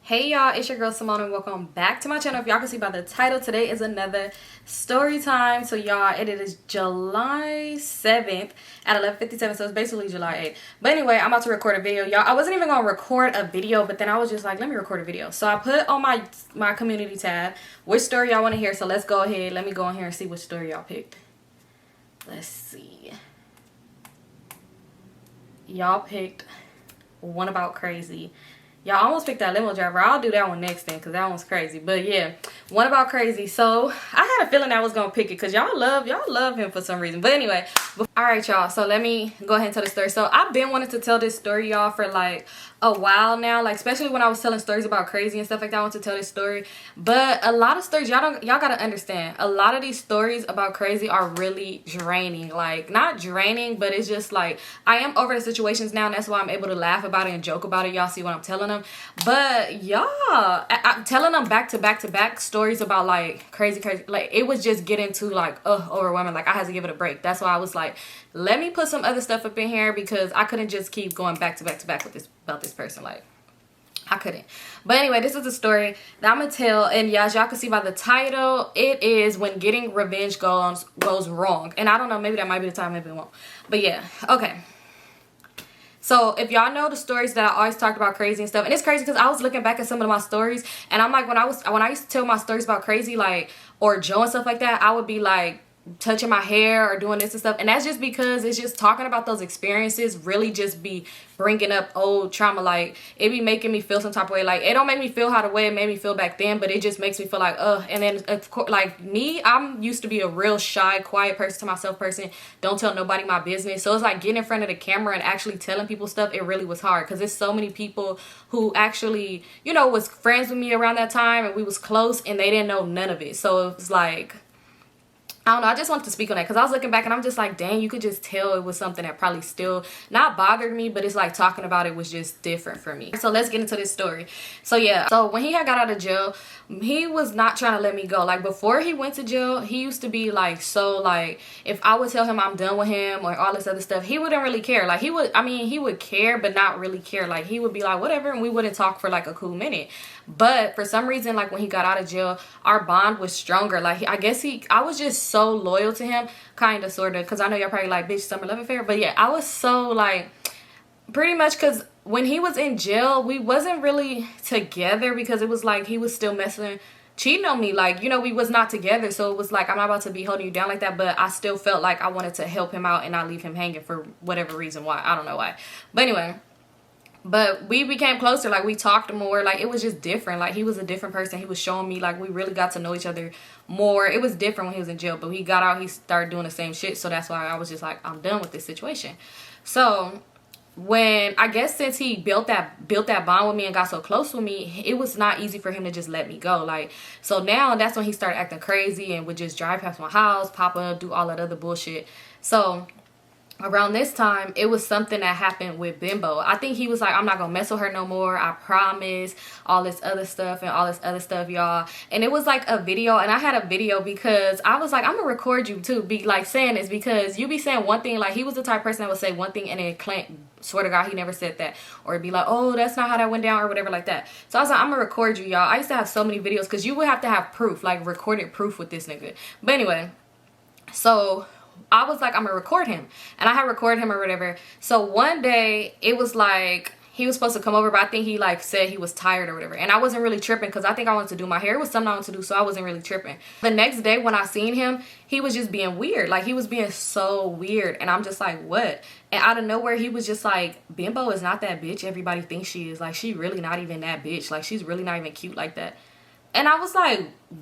Hey y'all, it's your girl Symone and welcome back to my channel. If y'all can see by the title, today is another story time. So y'all, it is July 7th at 11:57, so it's basically July 8th. But anyway, I'm about to record a video, y'all. I wasn't even gonna record a video, but then I was just like, let me record a video. So I put on my community tab which story y'all want to hear. So let's go ahead, let me go in here and see which story y'all picked. Let's see. Y'all picked one about crazy. Y'all almost picked that limo driver. I'll do that one next then because that one's crazy. But yeah, one about crazy. So I had a feeling I was gonna pick it because y'all love him for some reason. But anyway, all right, y'all. So let me go ahead and tell the story. So I've been wanting to tell this story, y'all, for like a while now. Like especially when I was telling stories about crazy and stuff like that. I want to tell this story. But a lot of stories, y'all gotta understand. A lot of these stories about crazy are really draining. Like not draining, but it's just like I am over the situations now, and that's why I'm able to laugh about it and joke about it. Y'all see what I'm telling them. But y'all, I'm telling them back to back stories about like crazy, like it was just getting too like overwhelming. Like I had to give it a break. That's why I was like, let me put some other stuff up in here because I couldn't just keep going back to back with this about this person. Like I couldn't. But anyway, this is the story that I'm gonna tell, and y'all can see by the title, it is when getting revenge goes wrong. And I don't know, maybe that might be the time, maybe it won't. But yeah, okay. So if y'all know the stories that I always talked about crazy and stuff, and it's crazy because I was looking back at some of my stories, and I'm like, when I used to tell my stories about crazy, like, or Joe and stuff like that, I would be like touching my hair or doing this and stuff, and that's just because it's just talking about those experiences really just be bringing up old trauma. Like it be making me feel some type of way. Like it don't make me feel how the way it made me feel back then, but it just makes me feel like and then of course, like me, I'm used to be a real shy, quiet person, to myself person, don't tell nobody my business. So it's like getting in front of the camera and actually telling people stuff, it really was hard because there's so many people who actually, you know, was friends with me around that time and we was close and they didn't know none of it. So it was like, I don't know, I just wanted to speak on that because I was looking back and I'm just like, dang, you could just tell it was something that probably still not bothered me, but it's like talking about it was just different for me. So let's get into this story. So yeah, so when he had got out of jail, he was not trying to let me go. Like before he went to jail, he used to be like, so like if I would tell him I'm done with him or all this other stuff, he wouldn't really care. Like he would care, but not really care. Like he would be like, whatever, and we wouldn't talk for like a cool minute. But for some reason, like when he got out of jail, our bond was stronger. Like I was just so loyal to him, kind of, sort of, because I know y'all probably like, bitch, summer love affair. But yeah, I was so like, pretty much, because when he was in jail, we wasn't really together because it was like he was still cheating on me. Like, you know, we was not together. So it was like, I'm not about to be holding you down like that. But I still felt like I wanted to help him out and not leave him hanging for whatever reason. Why? I don't know why. But anyway. But we became closer. Like we talked more. Like it was just different. Like he was a different person. He was showing me, like, we really got to know each other more. It was different when he was in jail, but when he got out, he started doing the same shit. So that's why I was just like, I'm done with this situation. So when, I guess, since he built that bond with me and got so close with me, it was not easy for him to just let me go. Like, so now that's when he started acting crazy and would just drive past my house, pop up, do all that other bullshit. So around this time, it was something that happened with Bimbo. I think he was like, I'm not gonna mess with her no more, I promise, all this other stuff, y'all. And it was like a video, and I had a video because I was like, I'm gonna record you too, be like saying this, because you be saying one thing. Like he was the type of person that would say one thing and then claim, swear to God, he never said that, or it'd be like, oh, that's not how that went down, or whatever like that. So I was like, I'm gonna record you, y'all. I used to have so many videos because you would have to have proof, like recorded proof with this nigga. But anyway, so I was like, I'm gonna record him, and I had recorded him or whatever. So one day it was like he was supposed to come over, but I think he like said he was tired or whatever, and I wasn't really tripping because I think I wanted to do my hair. It was something I wanted to do, so I wasn't really tripping. The next day when I seen him, he was just being weird. Like he was being so weird, and I'm just like, what? And out of nowhere, he was just like, Bimbo is not that bitch everybody thinks she is. Like she really not even that bitch. Like she's really not even cute like that. And I was like,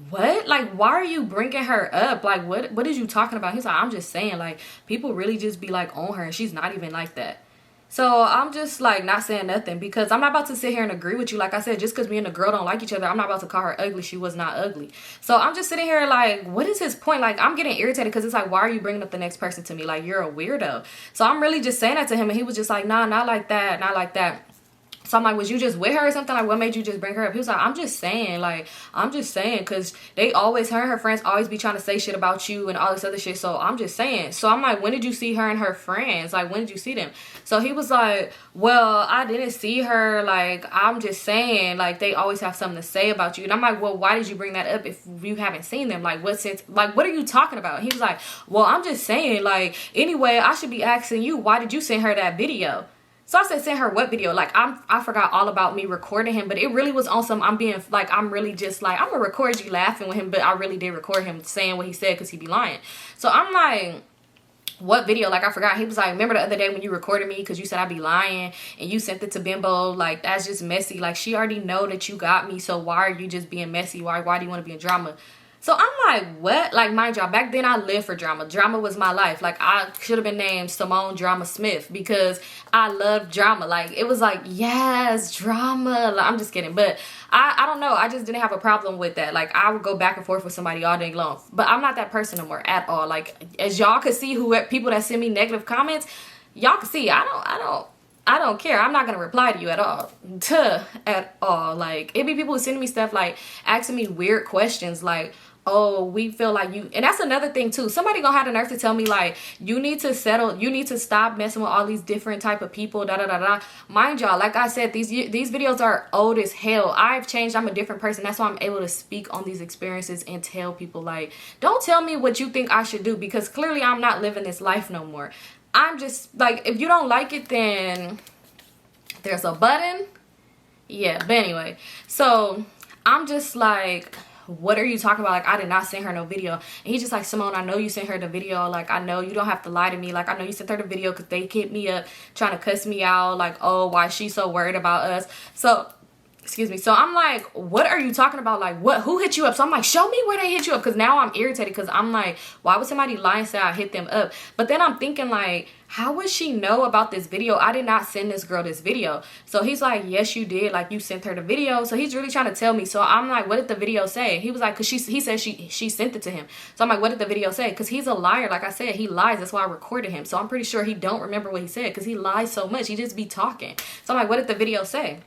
what? Like, why are you bringing her up? Like, what is you talking about? He's like, I'm just saying, like, people really just be, like, on her, and she's not even like that. So I'm just, like, not saying nothing because I'm not about to sit here and agree with you. Like I said, just because me and the girl don't like each other, I'm not about to call her ugly. She was not ugly. So I'm just sitting here like, what is his point? Like, I'm getting irritated because it's like, why are you bringing up the next person to me? Like, you're a weirdo. So I'm really just saying that to him, and he was just like, nah, not like that, not like that. So I'm like, was you just with her or something? Like, what made you just bring her up? He was like, I'm just saying, because they always, her and her friends always be trying to say shit about you and all this other shit. So I'm just saying. So I'm like, when did you see her and her friends? Like, when did you see them? So he was like, well, I didn't see her. Like, I'm just saying, like, they always have something to say about you. And I'm like, well, why did you bring that up if you haven't seen them? Like, what sense? Like, what are you talking about? He was like, well, I'm just saying, like, anyway, I should be asking you, why did you send her that video? So I said, send her what video? Like, I forgot all about me recording him, but it really was on some, I'm really just like, I'm gonna record you laughing with him, but I really did record him saying what he said because he be lying. So I'm like, what video? Like, I forgot. He was like, remember the other day when you recorded me because you said I'd be lying and you sent it to Bimbo? Like, that's just messy. Like, she already know that you got me, so why are you just being messy? Why do you want to be in drama? So I'm like, what? Like, mind y'all, back then I lived for drama. Drama was my life. Like, I should have been named Symone Drama Smith because I loved drama. Like, it was like, yes, drama. Like, I'm just kidding. But I don't know. I just didn't have a problem with that. Like, I would go back and forth with somebody all day long. But I'm not that person no more at all. Like, as y'all could see, people that send me negative comments, y'all can see, I don't care. I'm not gonna reply to you at all. At all. Like, it be people who send me stuff like asking me weird questions like, oh, we feel like you, and that's another thing too. Somebody gonna have the nerve to tell me like, you need to stop messing with all these different type of people, da da da da. Mind y'all, like I said, these videos are old as hell. I've changed. I'm a different person. That's why I'm able to speak on these experiences and tell people like, don't tell me what you think I should do, because clearly I'm not living this life no more. I'm just like, if you don't like it, then there's a button. Yeah, but anyway, so I'm just like, what are you talking about? Like, I did not send her no video. And he's just like, Symone, I know you sent her the video. Like, I know you don't have to lie to me. Like, I know you sent her the video because they hit me up trying to cuss me out. Like, oh, why is she so worried about us? So, excuse me. So I'm like, what are you talking about? Like, who hit you up? So I'm like, show me where they hit you up. Because now I'm irritated because I'm like, why would somebody lie and say I hit them up? But then I'm thinking like, how would she know about this video? I did not send this girl this video. So he's like, yes, you did. Like, you sent her the video. So he's really trying to tell me. So I'm like, what did the video say? He was like, because he said she sent it to him. So I'm like, what did the video say? Because he's a liar. Like I said, he lies. That's why I recorded him. So I'm pretty sure he don't remember what he said because he lies so much. He just be talking. So I'm like, what did the video say?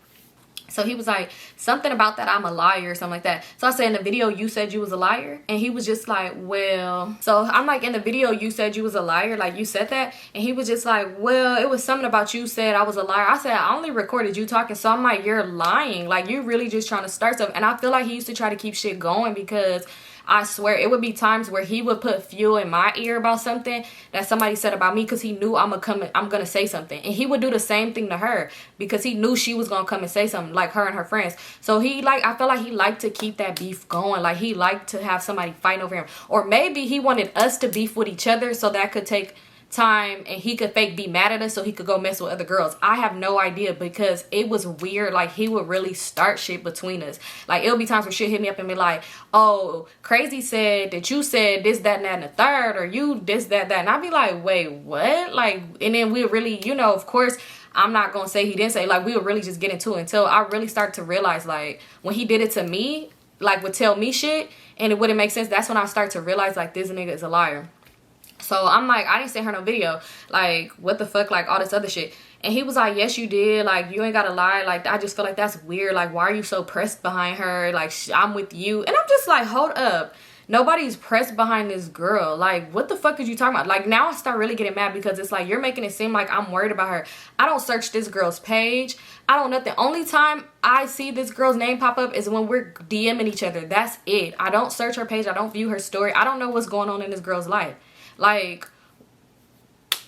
So he was like, something about that I'm a liar or something like that. So I said, in the video you said you was a liar? And he was just like, well, so I'm like, in the video you said you was a liar? Like, you said that? And he was just like, well, it was something about you said I was a liar. I said, I only recorded you talking. So I'm like, you're lying. Like, you're really just trying to start stuff. And I feel like he used to try to keep shit going because I swear it would be times where he would put fuel in my ear about something that somebody said about me because he knew I'm gonna say something. And he would do the same thing to her because he knew she was gonna come and say something, like her and her friends. So I feel like he liked to keep that beef going. Like, he liked to have somebody fight over him. Or maybe he wanted us to beef with each other so that could take time and he could fake be mad at us so he could go mess with other girls. I have no idea because it was weird. Like, he would really start shit between us. Like, it'll be times where shit hit me up and be like, oh, Crazy said that you said this, that, and that, and the third, or you this, that, that. And I'd be like, wait, what? Like, and then we really, you know, of course, I'm not gonna say he didn't say, like, we would really just get into it until I really start to realize, like, when he did it to me, like, would tell me shit and it wouldn't make sense. That's when I start to realize, like, this nigga is a liar. So I'm like, I didn't send her no video. Like, what the fuck? Like, all this other shit. And he was like, yes, you did. Like, you ain't gotta lie. Like, I just feel like that's weird. Like, why are you so pressed behind her? Like, I'm with you. And I'm just like, hold up. Nobody's pressed behind this girl. Like, what the fuck is you talking about? Like, now I start really getting mad because it's like, you're making it seem like I'm worried about her. I don't search this girl's page. I don't know. The only time I see this girl's name pop up is when we're DMing each other. That's it. I don't search her page. I don't view her story. I don't know what's going on in this girl's life. Like,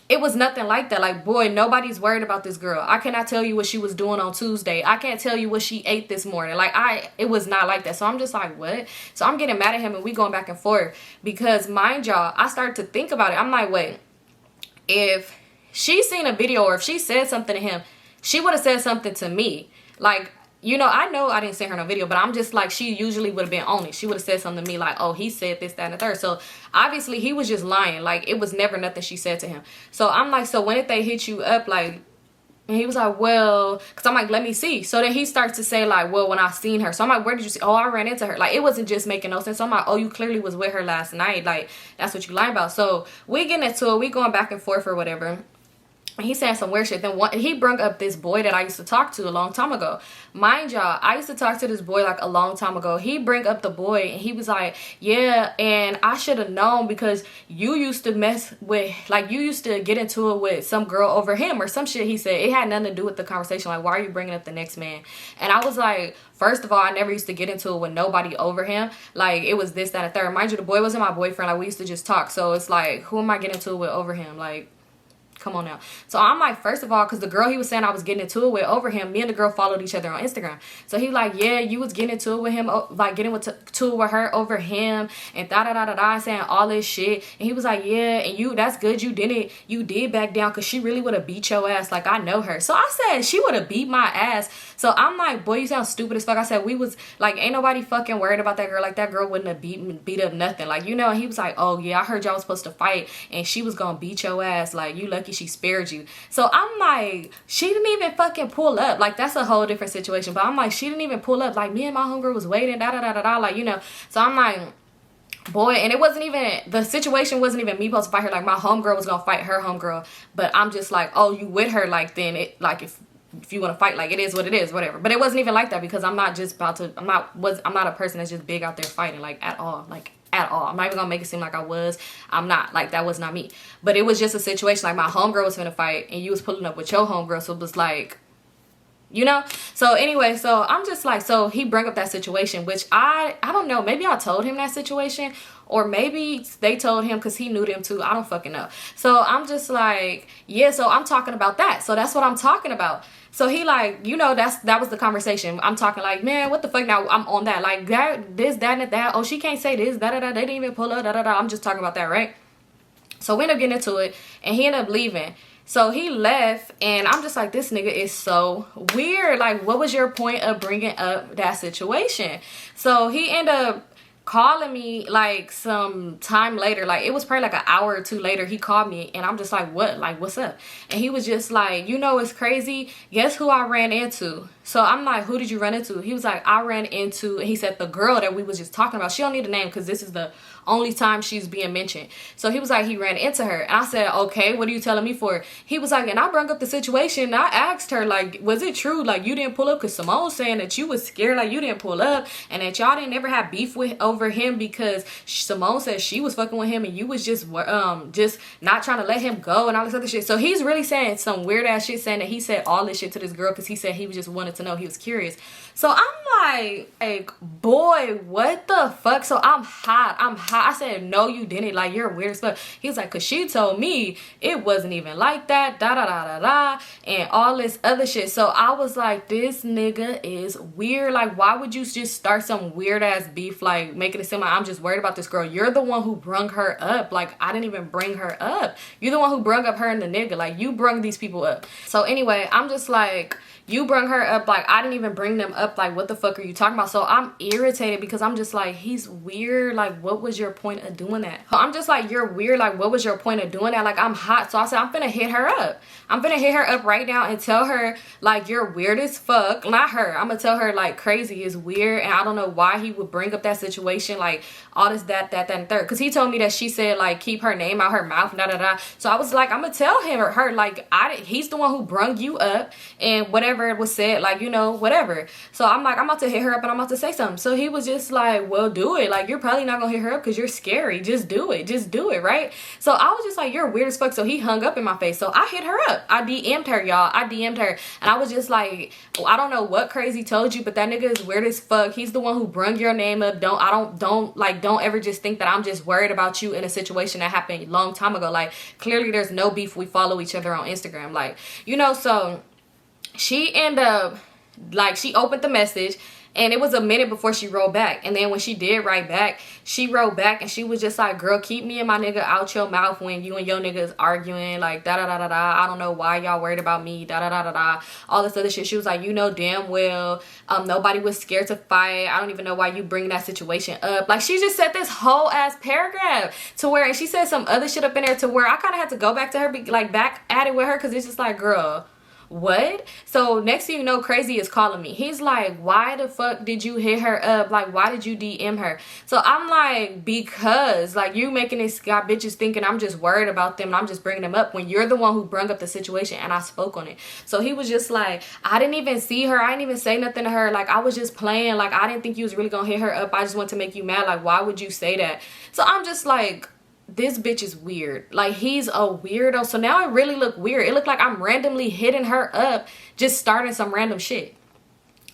it was nothing like that. Like, boy, nobody's worried about this girl. I cannot tell you what she was doing on Tuesday. I can't tell you what she ate this morning. Like, it was not like that. So I'm just like, what? So I'm getting mad at him and we going back and forth because, mind y'all, I started to think about it. I'm like, wait, if she seen a video or if she said something to him, she would have said something to me. Like, you know I didn't send her no video, but I'm just like, she usually would have been on it. She would have said something to me like, oh, he said this, that, and the third. So obviously he was just lying. Like, it was never nothing she said to him. So I'm like, so when did they hit you up? Like, and he was like, well, because I'm like, let me see. So then he starts to say like, well, when I seen her. So I'm like, where did you see? Oh, I ran into her. Like, it wasn't just making no sense. So I'm like, oh, you clearly was with her last night. Like, that's what you lying about. So we getting into it. We going back and forth or whatever. And he's saying some weird shit. Then he brought up this boy that I used to talk to a long time ago. Mind y'all, I used to talk to this boy like a long time ago. He bring up the boy and he was like, yeah, and I should have known because you used to mess with, like, you used to get into it with some girl over him or some shit. He said it had nothing to do with the conversation. Like, why are you bringing up the next man? And I was like, first of all, I never used to get into it with nobody over him. Like, it was this, that, and third. Mind you, the boy wasn't my boyfriend. Like, we used to just talk. So it's like, who am I getting into it with over him? Like, come on now. So I'm like, first of all, because the girl he was saying I was getting into it with over him, me and the girl followed each other on Instagram. So he like, yeah, you was getting into it with him, like getting into it with her over him, and da-da-da-da-da, saying all this shit. And he was like, yeah, and that's good you did back down, because she really would have beat your ass. Like, I know her. So I said, she would have beat my ass. So I'm like, boy, you sound stupid as fuck. I said, we was like, ain't nobody fucking worried about that girl. Like, that girl wouldn't have beat up nothing. Like, you know. And he was like, oh yeah, I heard y'all was supposed to fight and she was gonna beat your ass. Like, you lucky she spared you. So I'm like, she didn't even fucking pull up. Like, that's a whole different situation. But I'm like, she didn't even pull up. Like, me and my homegirl was waiting, da-da-da-da-da. Like, you know. So I'm like, boy, and it wasn't even, the situation wasn't even me supposed to fight her. Like, my homegirl was gonna fight her homegirl. But I'm just like, oh, you with her? Like, then it, like, if you want to fight, like, it is what it is, whatever. But it wasn't even like that, because I'm not just about to, I'm not a person that's just big out there fighting, like, at all. Like, at all. I'm not even gonna make it seem like I was. I'm not. Like, that was not me. But it was just a situation, like, my homegirl was finna fight and you was pulling up with your homegirl. So it was like, you know. So anyway, so I'm just like, so he brought up that situation, which I don't know, maybe I told him that situation, or maybe they told him because he knew them too. I don't fucking know. So I'm just like, yeah, so I'm talking about that. So that's what I'm talking about. So he like, you know, that was the conversation. I'm talking like, man, what the fuck? Now I'm on that, like, that, this, that, and that. Oh, she can't say this, da da da. They didn't even pull up, da da da. I'm just talking about that, right? So we ended up getting into it, and he ended up leaving. So he left, and I'm just like, this nigga is so weird. Like, what was your point of bringing up that situation? So he ended up calling me like some time later. Like, it was probably like an hour or two later. He called me, and I'm just like, what? Like, what's up? And he was just like, you know, it's crazy. Guess who I ran into? So I'm like, who did you run into? He was like, I ran into, and he said the girl that we was just talking about. She don't need a name because this is the only time she's being mentioned. So he was like, he ran into her. And I said, okay, what are you telling me for? He was like, and I brought up the situation, and I asked her, like, was it true, like, you didn't pull up? Because Symone saying that you was scared, like, you didn't pull up, and that y'all didn't ever have beef with over him because Symone said she was fucking with him, and you was just not trying to let him go and all this other shit. So he's really saying some weird ass shit, saying that he said all this shit to this girl because he said he was just wanted to know, he was curious. So I'm like, boy, what the fuck? So I'm hot. I said, no, you didn't. Like, you're weird as fuck. He was like, because she told me it wasn't even like that, da da da da da, and all this other shit. So I was like, this nigga is weird. Like, why would you just start some weird ass beef, like making it seem like I'm just worried about this girl? You're the one who brung her up. Like, I didn't even bring her up. You're the one who brung up her and the nigga. Like, you brung these people up. So anyway, I'm just like, you brung her up. Like, I didn't even bring them up. Like, what the fuck are you talking about? So I'm irritated because I'm just like, he's weird. Like, what was your point of doing that? I'm just like, you're weird. Like, what was your point of doing that? Like, I'm hot. So I said, I'm finna hit her up. I'm finna hit her up right now and tell her, like, you're weird as fuck. Not her. I'm gonna tell her, like, crazy is weird, and I don't know why he would bring up that situation, like, all this, that, and third. Because he told me that she said, like, keep her name out her mouth, da da da. So I was like, I'm gonna tell him or her, like, he's the one who brung you up, and whatever it was said, like, you know, whatever. So I'm like, I'm about to hit her up and I'm about to say something. So he was just like, well, do it. Like, you're probably not gonna hit her up because you're scary. Just do it. Just do it, right? So I was just like, you're weird as fuck. So he hung up in my face. So I hit her up. I DM'd her, y'all. I DM'd her. And I was just like, well, I don't know what crazy told you, but that nigga is weird as fuck. He's the one who brung your name up. Don't ever just think that I'm just worried about you in a situation that happened a long time ago. Like, clearly there's no beef. We follow each other on Instagram. Like, you know, so she ended up, like, she opened the message, and it was a minute before she wrote back. And then when she did write back, she wrote back, and she was just like, girl, keep me and my nigga out your mouth when you and your nigga is arguing, like, da da da da da. I don't know why y'all worried about me, da da da da da. All this other shit. She was like, you know damn well nobody was scared to fight. I don't even know why you bring that situation up. Like, she just said this whole ass paragraph to where, and she said some other shit up in there to where I kind of had to go back to her, like, back at it with her, because it's just like, girl, what? So next thing you know, Crazy is calling me. He's like, why the fuck did you hit her up? Like, why did you DM her? So I'm like, because like you making this guy bitches thinking I'm just worried about them and I'm just bringing them up when you're the one who brung up the situation and I spoke on it. So he was just like, I didn't even see her. I didn't even say nothing to her. Like, I was just playing. Like, I didn't think you was really gonna hit her up. I just want to make you mad. Like, why would you say that? So I'm just like, this bitch is weird. Like, he's a weirdo. So now it really looked weird. It looked like I'm randomly hitting her up, just starting some random shit.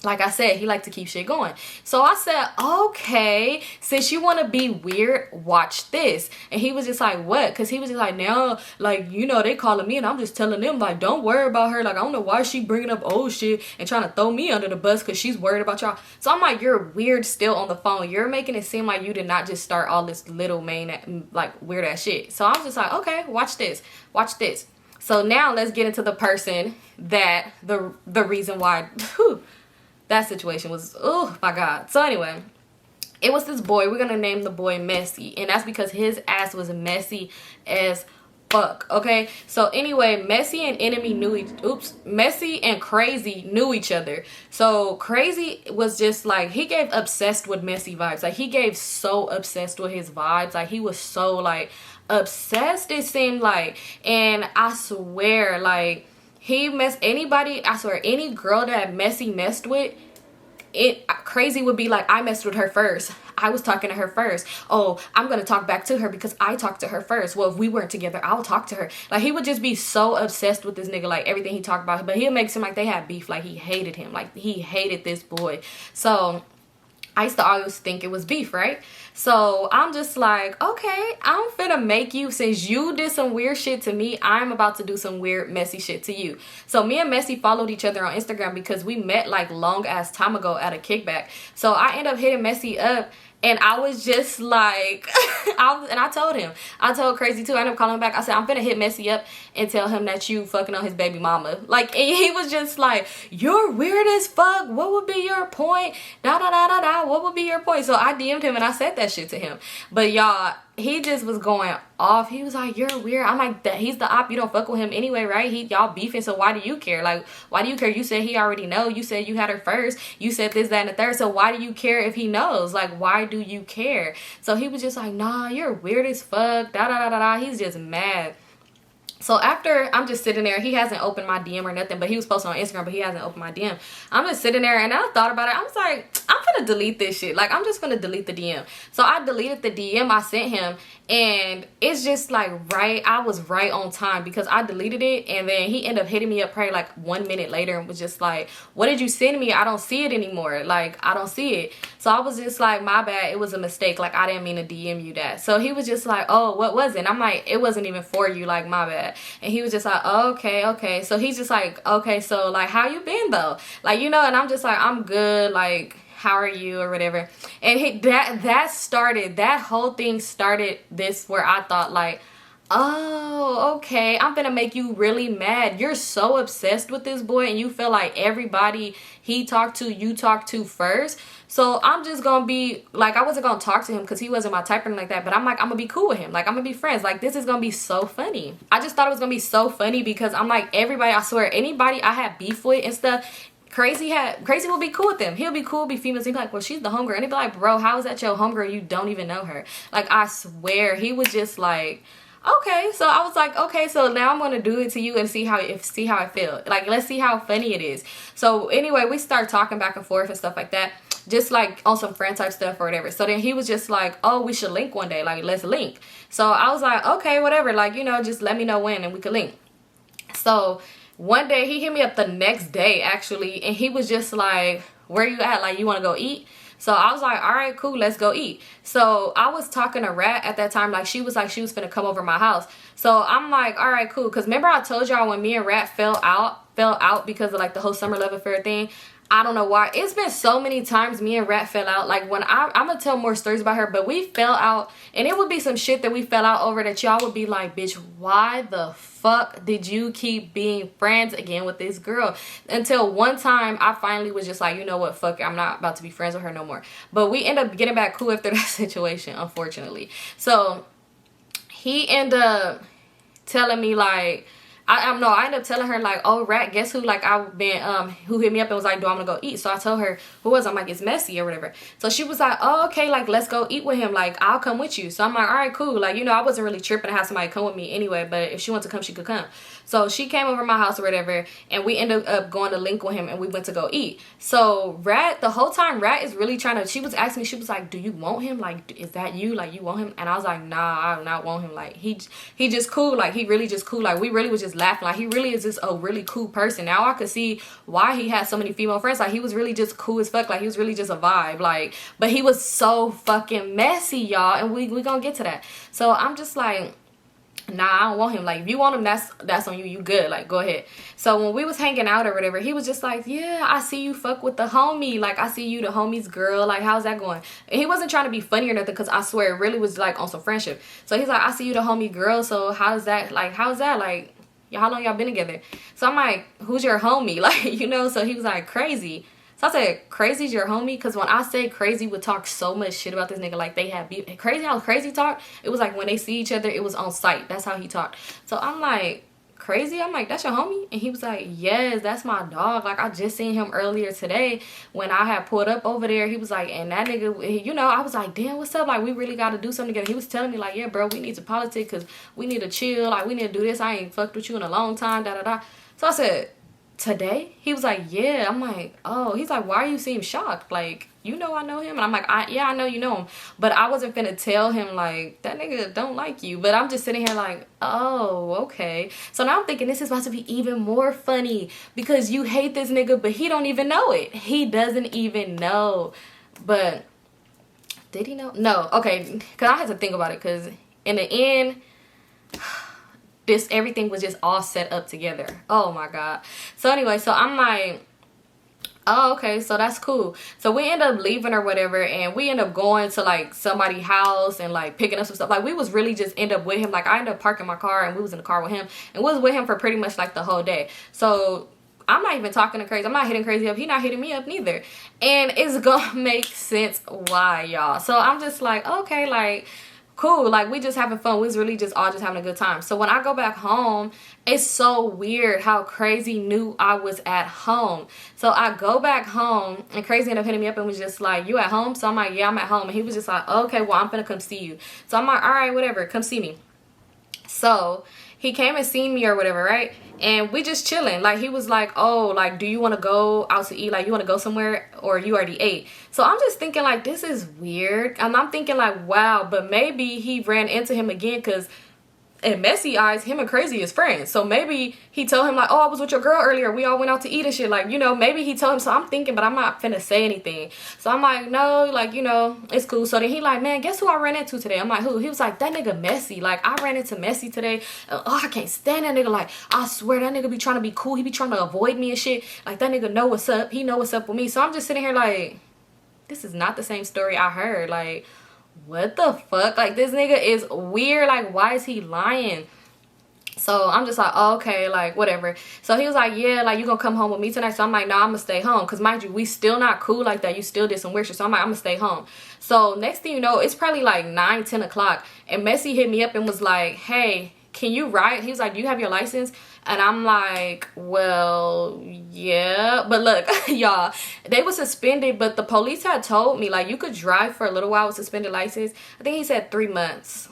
Like I said, he liked to keep shit going. So I said, okay, since you want to be weird, watch this. And he was just like, what? Because he was just like, now, like, you know, they calling me and I'm just telling them, like, don't worry about her. Like, I don't know why she bringing up old shit and trying to throw me under the bus because she's worried about y'all. So I'm like, you're weird still on the phone. You're making it seem like you did not just start all this little like, weird ass shit. So I was just like, okay, watch this. Watch this. So now let's get into the person that the reason why... that situation was, oh my god. So anyway, it was this boy. We're gonna name the boy Messi, and that's because his ass was messy as fuck. Okay, so anyway, Messi and Crazy knew each other. So Crazy was just like, he gave obsessed with Messi vibes. Like, he gave so obsessed with his vibes. Like, he was so like obsessed, it seemed like. And I swear, like, he messed anybody, I swear, any girl that Messi messed with, Crazy would be like, I messed with her first. I was talking to her first. Oh, I'm going to talk back to her because I talked to her first. Well, if we weren't together, I'll talk to her. Like, he would just be so obsessed with this nigga, like, everything he talked about. But he'll make it seem like they had beef, like he hated him. Like, he hated this boy. So I used to always think it was beef, right? So I'm just like, okay, I'm finna make you, since you did some weird shit to me, I'm about to do some weird, messy shit to you. So me and Messi followed each other on Instagram because we met like long ass time ago at a kickback. So I ended up hitting Messi up. And I was just like, I told Crazy too. I ended up calling him back. I said, I'm finna hit Messi up and tell him that you fucking on his baby mama. Like, and he was just like, you're weird as fuck. What would be your point? Da da da da da. What would be your point? So I DM'd him and I said that shit to him. But y'all, he just was going off. He was like, you're weird. I'm like, that he's the op. You don't fuck with him anyway, right? Y'all beefing, so why do you care? Like, why do you care? You said he already know. You said you had her first. You said this, that, and the third. So why do you care if he knows? Like, why do you care? So he was just like, nah, you're weird as fuck. Da da da da da. He's just mad. So after, I'm just sitting there. He hasn't opened my DM or nothing, but he was posting on Instagram, but he hasn't opened my DM. I'm just sitting there, and I thought about it. I was like, I'm gonna delete this shit. Like, I'm just gonna delete the DM. So I deleted the DM I sent him, and it's just like I was right on time because I deleted it, and then he ended up hitting me up probably like 1 minute later and was just like, what did you send me? I don't see it anymore. Like, I don't see it. So I was just like, my bad. It was a mistake. Like, I didn't mean to DM you that. So he was just like, oh, what was it? I'm like, it wasn't even for you. Like, my bad. And he was just like, oh, okay. So he's just like, okay, so like, how you been though? Like, you know, and I'm just like, I'm good. Like, how are you or whatever. And that whole thing started this where I thought like, oh, okay, I'm gonna make you really mad. You're so obsessed with this boy and you feel like everybody he talked to, you talked to first. So I'm just gonna be like, I wasn't gonna talk to him because he wasn't my type or anything like that, but I'm like, I'm gonna be cool with him. Like, I'm gonna be friends. Like, this is gonna be so funny. I just thought it was gonna be so funny because I'm like, everybody, I swear, anybody I had beef with and stuff, Crazy will be cool with them. He'll be cool, be females. He'll be like, well, she's the homegirl. And he'd be like, bro, how is that your homegirl? You don't even know her. Like, I swear, he was just like, okay. So I was like, okay, so now I'm gonna do it to you and see how I feel. Like, let's see how funny it is. So anyway, we start talking back and forth and stuff like that, just like on some friend type stuff or whatever. So then he was just like, oh, we should link one day. Like, let's link. So I was like, okay, whatever. Like, you know, just let me know when and we could link. So one day he hit me up the next day actually, and he was just like, where you at? Like, you want to go eat? So I was like, all right, cool, let's go eat. So I was talking to Rat at that time. Like, she was finna come over my house. So I'm like, all right, cool. Because remember I told y'all when me and Rat fell out because of like the whole summer love affair thing. I don't know why. It's been so many times me and Rat fell out. Like, when I'm gonna tell more stories about her, but we fell out, and it would be some shit that we fell out over that y'all would be like, bitch, why the fuck did you keep being friends again with this girl? Until one time I finally was just like, you know what, fuck it, I'm not about to be friends with her no more. But we end up getting back cool after that situation, unfortunately. So he ended up telling me like, I ended up telling her like, oh Rat, guess who like I've been who hit me up and was like, do I want to go eat? So I told her who was. I'm like, it's Messi or whatever. So she was like, oh okay, like let's go eat with him, like I'll come with you. So I'm like, all right, cool. Like, you know, I wasn't really tripping to have somebody come with me anyway, but if she wants to come, she could come. So she came over my house or whatever, and we ended up going to link with him, and we went to go eat. So Rat, the whole time, Rat is really trying to, she was asking me, she was like, do you want him? Like, is that you? Like, you want him? And I was like, nah, I do not want him. Like, he just cool. Like, he really just cool. Like, we really was just laughing. Like, he really is just a really cool person. Now I could see why he had so many female friends. Like, he was really just cool as fuck. Like, he was really just a vibe. Like, but he was so fucking messy, y'all. And we gonna get to that. So I'm just like, nah, I don't want him. Like, if you want him, that's on you. You good. Like, go ahead. So when we was hanging out or whatever, he was just like, yeah, I see you fuck with the homie. Like, I see you the homie's girl. Like, how's that going? And he wasn't trying to be funny or nothing, because I swear it really was like on some friendship. So he's like, I see you the homie girl. So how's that? Like, how's that? Like, how long y'all been together? So I'm like, who's your homie? Like, you know? So he was like, Crazy. So I said, Crazy's your homie? Because when I say Crazy would talk so much shit about this nigga, like they have beef. Crazy, how Crazy talk, it was like when they see each other, it was on sight. That's how he talked. So I'm like, Crazy? I'm like, that's your homie? And he was like, yes, that's my dog. Like, I just seen him earlier today when I had pulled up over there. He was like, and that nigga, you know, I was like, damn, what's up? Like, we really got to do something together. He was telling me like, yeah, bro, we need to politic because we need to chill. Like, we need to do this. I ain't fucked with you in a long time, da-da-da. So I said, today? He was like, yeah. I'm like, oh. He's like, why you seem shocked? Like, you know I know him? And I'm like, yeah, I know you know him. But I wasn't finna tell him, like, that nigga don't like you. But I'm just sitting here like, oh, okay. So now I'm thinking this is about to be even more funny because you hate this nigga, but he don't even know it. He doesn't even know. But did he know? No. Okay. Because I had to think about it, because in the end, everything was just all set up together. Oh my god. So anyway, so I'm like, oh, okay, so that's cool. So we end up leaving or whatever, and we end up going to like somebody's house and like picking up some stuff. Like, we was really just end up with him. Like, I ended up parking my car and we was in the car with him, and we was with him for pretty much like the whole day. So I'm not even talking to Crazy. I'm not hitting Crazy up. He not hitting me up neither. And it's gonna make sense why, y'all. So I'm just like, okay, like, cool. Like, we just having fun. We was really just all just having a good time. So when I go back home, it's so weird how Crazy knew I was at home. So I go back home, and Crazy ended up hitting me up and was just like, you at home? So I'm like, yeah, I'm at home. And he was just like, okay, well, I'm gonna come see you. So I'm like, all right, whatever, come see me. So he came and seen me or whatever, right? And we just chilling. Like, he was like, oh, like, do you want to go out to eat? Like, you want to go somewhere, or you already ate? So I'm just thinking like, this is weird. And I'm thinking like, wow, but maybe he ran into him again, because in Messi eyes, him and Crazy is friends. So maybe he told him like, oh, I was with your girl earlier, we all went out to eat and shit. Like, you know, maybe he told him. So I'm thinking, but I'm not finna say anything. So I'm like, no, like, you know, it's cool. So then he like, man, guess who I ran into today? I'm like, who? He was like, that nigga Messi. Like, I ran into Messi today. Oh, I can't stand that nigga. Like, I swear that nigga be trying to be cool. He be trying to avoid me and shit. Like, that nigga know what's up. He know what's up with me. So I'm just sitting here like, this is not the same story I heard. Like, what the fuck? Like, this nigga is weird. Like, why is he lying? So I'm just like, oh, okay, like, whatever. So he was like, yeah, like, you gonna come home with me tonight? So I'm like, no, I'm gonna stay home. Because mind you, we still not cool like that. You still did some weird shit. So I'm like, I'm gonna stay home. So next thing you know, it's probably like 9-10 o'clock. And Messi hit me up and was like, hey, can you ride? He was like, do you have your license? And I'm like, well, yeah. But look, y'all, they were suspended. But the police had told me, like, you could drive for a little while with suspended license. I think he said 3 months.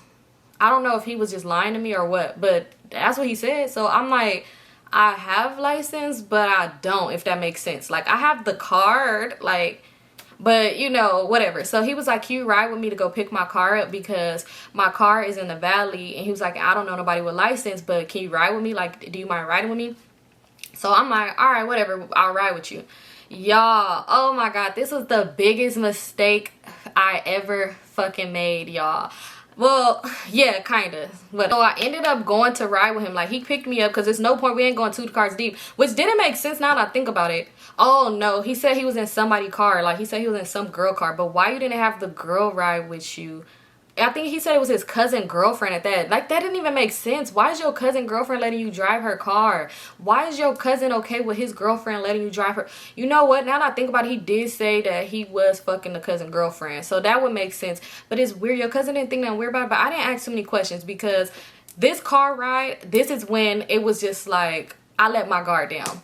I don't know if he was just lying to me or what, but that's what he said. So I'm like, I have license, but I don't, if that makes sense. Like, I have the card, like, but, you know, whatever. So he was like, can you ride with me to go pick my car up? Because my car is in the valley. And he was like, I don't know nobody with license, but can you ride with me? Like, do you mind riding with me? So I'm like, all right, whatever, I'll ride with you. Y'all, oh my God, this was the biggest mistake I ever fucking made, y'all. Well, yeah, kind of. But so I ended up going to ride with him. Like, he picked me up because there's no point. We ain't going 2 cars deep. Which didn't make sense now that I think about it. Oh, no. He said he was in somebody's car. Like, he said he was in some girl car. But why you didn't have the girl ride with you? I think he said it was his cousin girlfriend at that. Like, that didn't even make sense. Why is your cousin girlfriend letting you drive her car? Why is your cousin okay with his girlfriend letting you drive her? You know what? Now that I think about it, he did say that he was fucking the cousin girlfriend. So that would make sense. But it's weird. Your cousin didn't think that weird about it. But I didn't ask so many questions because this car ride, this is when it was just like, I let my guard down.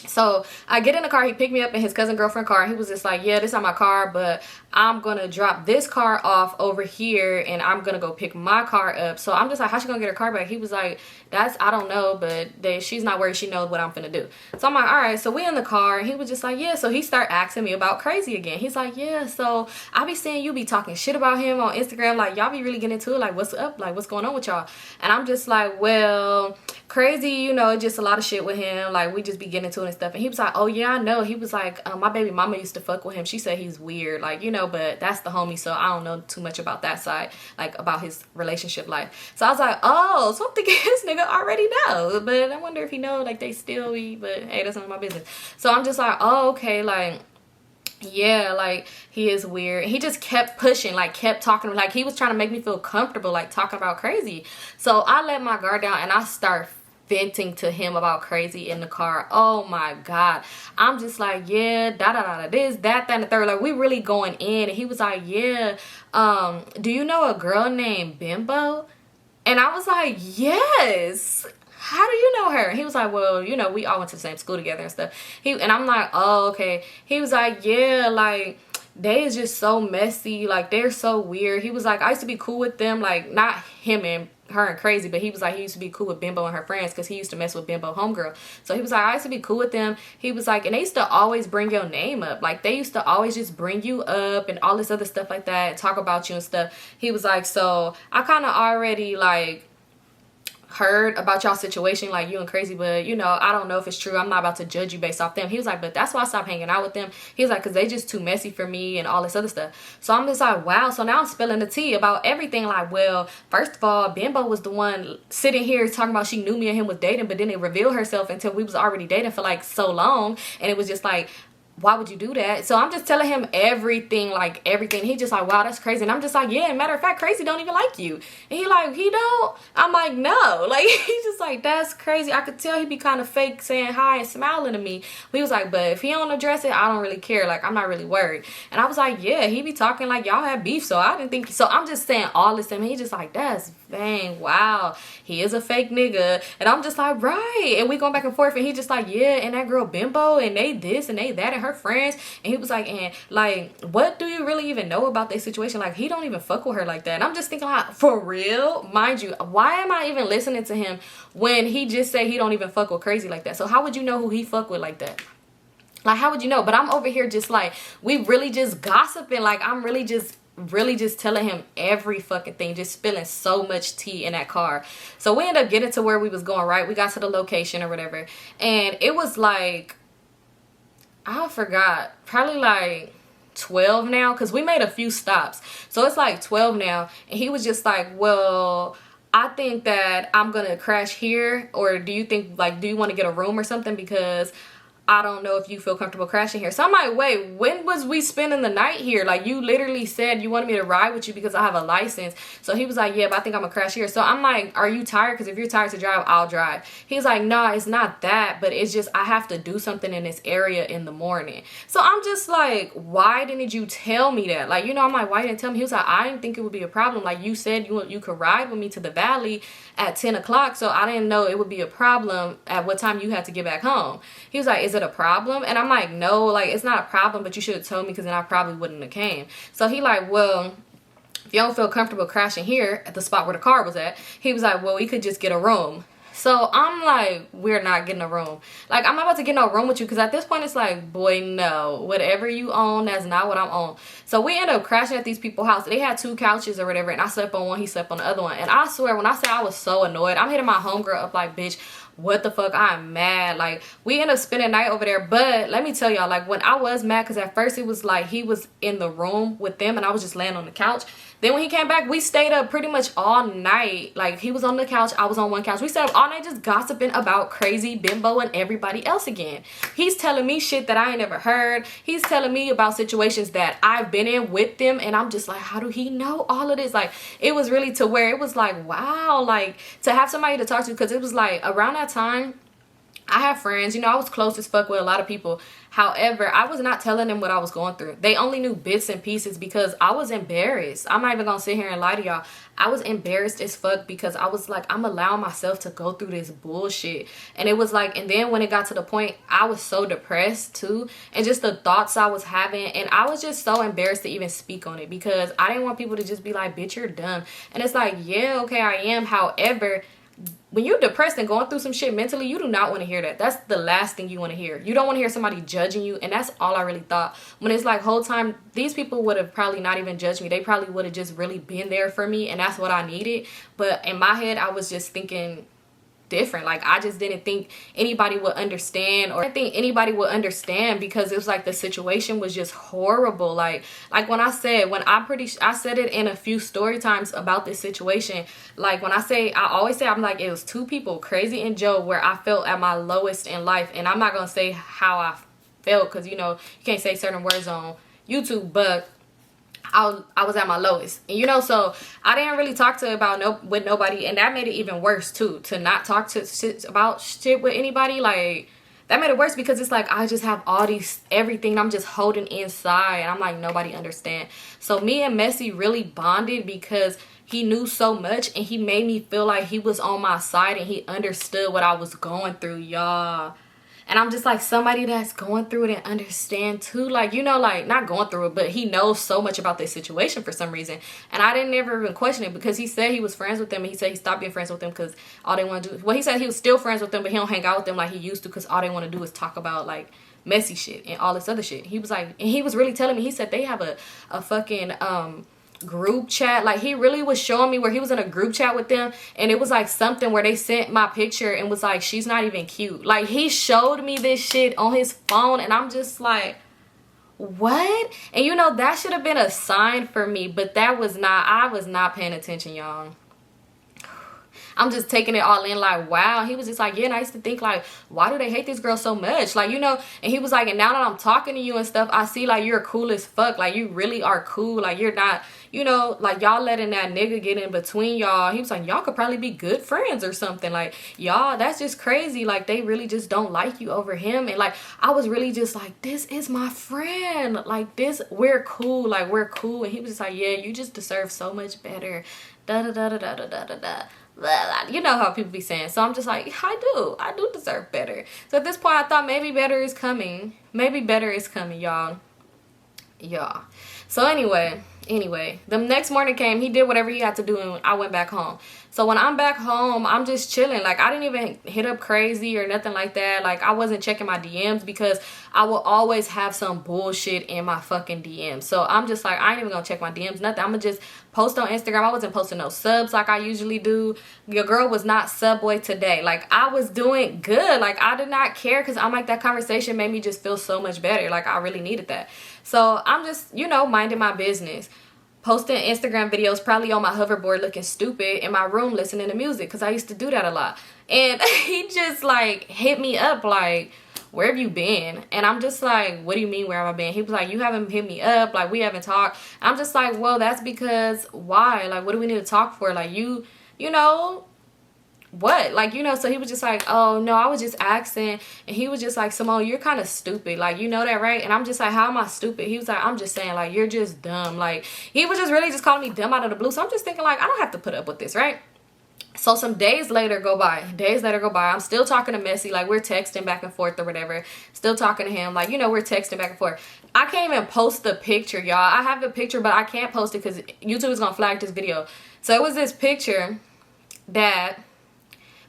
So I get in the car, he picked me up in his cousin girlfriend car, and he was just like, yeah, this is not my car, but I'm gonna drop this car off over here and I'm gonna go pick my car up. So I'm just like, how's she gonna get her car back? He was like, I don't know, but she's not worried, she knows what I'm finna do. So I'm like, all right. So we in the car, and he was just like, yeah. So he started asking me about Crazy again. He's like, yeah, so I be seeing you be talking shit about him on Instagram, like y'all be really getting into it, like what's up, like what's going on with y'all? And I'm just like, well, Crazy, you know, just a lot of shit with him, like we just be getting into it and stuff. And he was like, oh yeah, I know. He was like, my baby mama used to fuck with him, she said he's weird, like, you know, but that's the homie, so I don't know too much about that side, like about his relationship life. So I was like, oh, so I'm thinking this nigga already know, but I wonder if he know, like they still be, but hey, that's none of my business. So I'm just like, oh, okay, like yeah, like he is weird. He just kept pushing, like kept talking, like he was trying to make me feel comfortable, like talking about Crazy. So I let my guard down and I start venting to him about Crazy in the car. Oh my god, I'm just like, yeah, da da da da, this, that, and the third, like we really going in. And he was like, yeah, do you know a girl named Bimbo? And I was like, yes. How do you know her? He was like, well, you know, we all went to the same school together and stuff. And I'm like, oh, okay. He was like, yeah, like they is just so messy, like they're so weird. He was like, I used to be cool with them, like not him and her and Crazy, but he was like, he used to be cool with Bimbo and her friends because he used to mess with Bimbo homegirl. So he was like, I used to be cool with them. He was like, and they used to always bring your name up, like they used to always just bring you up and all this other stuff like that, talk about you and stuff. He was like, so I kind of already like heard about y'all situation, like you and Crazy, but you know, I don't know if it's true. I'm not about to judge you based off them. He was like, but that's why I stopped hanging out with them. He was like, because they just too messy for me and all this other stuff. So I'm just like, wow. So now I'm spilling the tea about everything. Like, well, first of all, Bimbo was the one sitting here talking about she knew me and him was dating, but then it revealed herself until we was already dating for like so long, and it was just like, why would you do that? So I'm just telling him everything, like everything. He just like, wow, that's crazy. And I'm just like, yeah, matter of fact, Crazy don't even like you. And he like, he don't? I'm like, no. Like, he's just like, that's crazy. I could tell he be kind of fake saying hi and smiling to me. But he was like, but if he don't address it, I don't really care. Like, I'm not really worried. And I was like, yeah, he be talking like y'all have beef. So I didn't think, so I'm just saying all this to him. He just like, that's dang, wow, he is a fake nigga. And I'm just like, right. And we going back and forth, and he just like, yeah, and that girl Bimbo, and they this and they that, and her friends. And he was like, and like, what do you really even know about their situation? Like, he don't even fuck with her like that. And I'm just thinking, like, for real? Mind you, why am I even listening to him when he just said he don't even fuck with Crazy like that? So how would you know who he fuck with like that? Like, how would you know? But I'm over here just like, we really just gossiping. Like, I'm really just telling him every fucking thing, just spilling so much tea in that car. So we ended up getting to where we was going, right? We got to the location or whatever, and it was like, I forgot, probably like 12 now, because we made a few stops. So it's like 12 now, and he was just like, well, I think that I'm gonna crash here, or do you think, like, do you want to get a room or something, because I don't know if you feel comfortable crashing here. So I'm like, wait, when was we spending the night here? Like, you literally said you wanted me to ride with you because I have a license. So he was like, yeah, but I think I'm gonna crash here. So I'm like, are you tired? Because if you're tired to drive, I'll drive. He's like, no, it's not that, but it's just I have to do something in this area in the morning. So I'm just like, why didn't you tell me that? Like, you know, I'm like, why you didn't tell me? He was like, I didn't think it would be a problem. Like, you said you could ride with me to the valley at 10 o'clock, so I didn't know it would be a problem at what time you had to get back home. He was like, is it a problem? And I'm like, no, like, it's not a problem, but you should have told me, because then I probably wouldn't have came. So he like, well, if you don't feel comfortable crashing here at the spot where the car was at, he was like, well, we could just get a room. So I'm like, we're not getting a room. Like, I'm not about to get no room with you, because at this point it's like, boy, no, whatever you own, that's not what I'm on. So we end up crashing at these people's house. They had 2 couches or whatever, and I slept on one, he slept on the other one. And I swear, when I say I was so annoyed, I'm hitting my homegirl up like, bitch, what the fuck, I'm mad. Like, we end up spending the night over there. But let me tell y'all, like, when I was mad, because at first it was like he was in the room with them and I was just laying on the couch. Then when he came back, we stayed up pretty much all night. Like, he was on the couch, I was on one couch. We stayed up all night just gossiping about Crazy, Bimbo, and everybody else again. He's telling me shit that I ain't never heard. He's telling me about situations that I've been in with them, and I'm just like, how do he know all of this? Like, it was really to where it was like, wow, like, to have somebody to talk to, because it was like around that time, I have friends, you know, I was close as fuck with a lot of people. However, I was not telling them what I was going through. They only knew bits and pieces because I was embarrassed. I'm not even gonna sit here and lie to y'all. I was embarrassed as fuck because I was like, I'm allowing myself to go through this bullshit. And it was like, and then when it got to the point, I was so depressed too. And just the thoughts I was having. And I was just so embarrassed to even speak on it because I didn't want people to just be like, bitch, you're dumb. And it's like, yeah, okay, I am. However, when you're depressed and going through some shit mentally, you do not want to hear that. That's the last thing you want to hear. You don't want to hear somebody judging you. And that's all I really thought. When it's like whole time, these people would have probably not even judged me. They probably would have just really been there for me. And that's what I needed. But in my head, I was just thinking different. Like, I just didn't think anybody would understand, or I think anybody would understand because it was like the situation was just horrible. Like when I said, I said it in a few story times about this situation. Like when I always say, I'm like, it was two people, Crazy and Joe, where I felt at my lowest in life. And I'm not gonna say how I felt because, you know, you can't say certain words on YouTube, but I was at my lowest, and you know, so I didn't really talk with nobody, and that made it even worse too, to not talk about shit with anybody. Like, that made it worse because it's like I just have everything I'm just holding inside, and I'm like, nobody understand. So me and Messi really bonded because he knew so much, and he made me feel like he was on my side and he understood what I was going through, y'all. And I'm just like, somebody that's going through it and understand too. Like, you know, like, not going through it, but he knows so much about this situation for some reason. And I didn't ever even question it because he said he was friends with them. And he said he stopped being friends with them because all they want to do... Well, he said he was still friends with them, but he don't hang out with them like he used to because all they want to do is talk about, like, Messi shit and all this other shit. He was like... And he was really telling me, he said they have a fucking... group chat. Like, he really was showing me where he was in a group chat with them, and it was like something where they sent my picture and was like, she's not even cute. Like, he showed me this shit on his phone, and I'm just like, what? And you know, that should have been a sign for me, but that was not. I was not paying attention, y'all. I'm just taking it all in like, wow. He was just like, yeah, and I used to think like, why do they hate this girl so much? Like, you know, and he was like, and now that I'm talking to you and stuff, I see like you're cool as fuck. Like, you really are cool. Like, you're not, you know, like, y'all letting that nigga get in between y'all. He was like, y'all could probably be good friends or something. Like, y'all, that's just crazy. Like, they really just don't like you over him. And like, I was really just like, this is my friend. Like, this, we're cool. Like, we're cool. And he was just like, yeah, you just deserve so much better. Da da da da da da da da. You know how people be saying. So I'm just like, I do deserve better. So at this point, I thought maybe better is coming. Maybe better is coming, y'all. So anyway, the next morning came, he did whatever he had to do, and I went back home. So when I'm back home, I'm just chilling. Like, I didn't even hit up Crazy or nothing like that. Like, I wasn't checking my DMs because I will always have some bullshit in my fucking DMs. So I'm just like, I ain't even gonna check my DMs, nothing. I'm gonna just post on Instagram. I wasn't posting no subs like I usually do. Your girl was not Subway today. Like, I was doing good. Like, I did not care because I'm like, that conversation made me just feel so much better. Like, I really needed that. So I'm just, you know, minding my business. Posting Instagram videos, probably on my hoverboard looking stupid in my room listening to music because I used to do that a lot. And he just like hit me up like, where have you been? And I'm just like, what do you mean where have I been? He was like, you haven't hit me up, like, we haven't talked. I'm just like, well, that's because why? Like, what do we need to talk for? Like, you know, what? Like, you know, so he was just like, oh no, I was just asking. And he was just like, Symone, you're kind of stupid, like, you know that, right? And I'm just like, how am I stupid? He was like, I'm just saying, like, you're just dumb. Like, he was just really just calling me dumb out of the blue. So I'm just thinking like, I don't have to put up with this, right? So some days later go by. I'm still talking to Messi. Like, we're texting back and forth or whatever. Still talking to him. Like, you know, we're texting back and forth. I can't even post the picture, y'all. I have the picture, but I can't post it because YouTube is gonna flag this video. So it was this picture that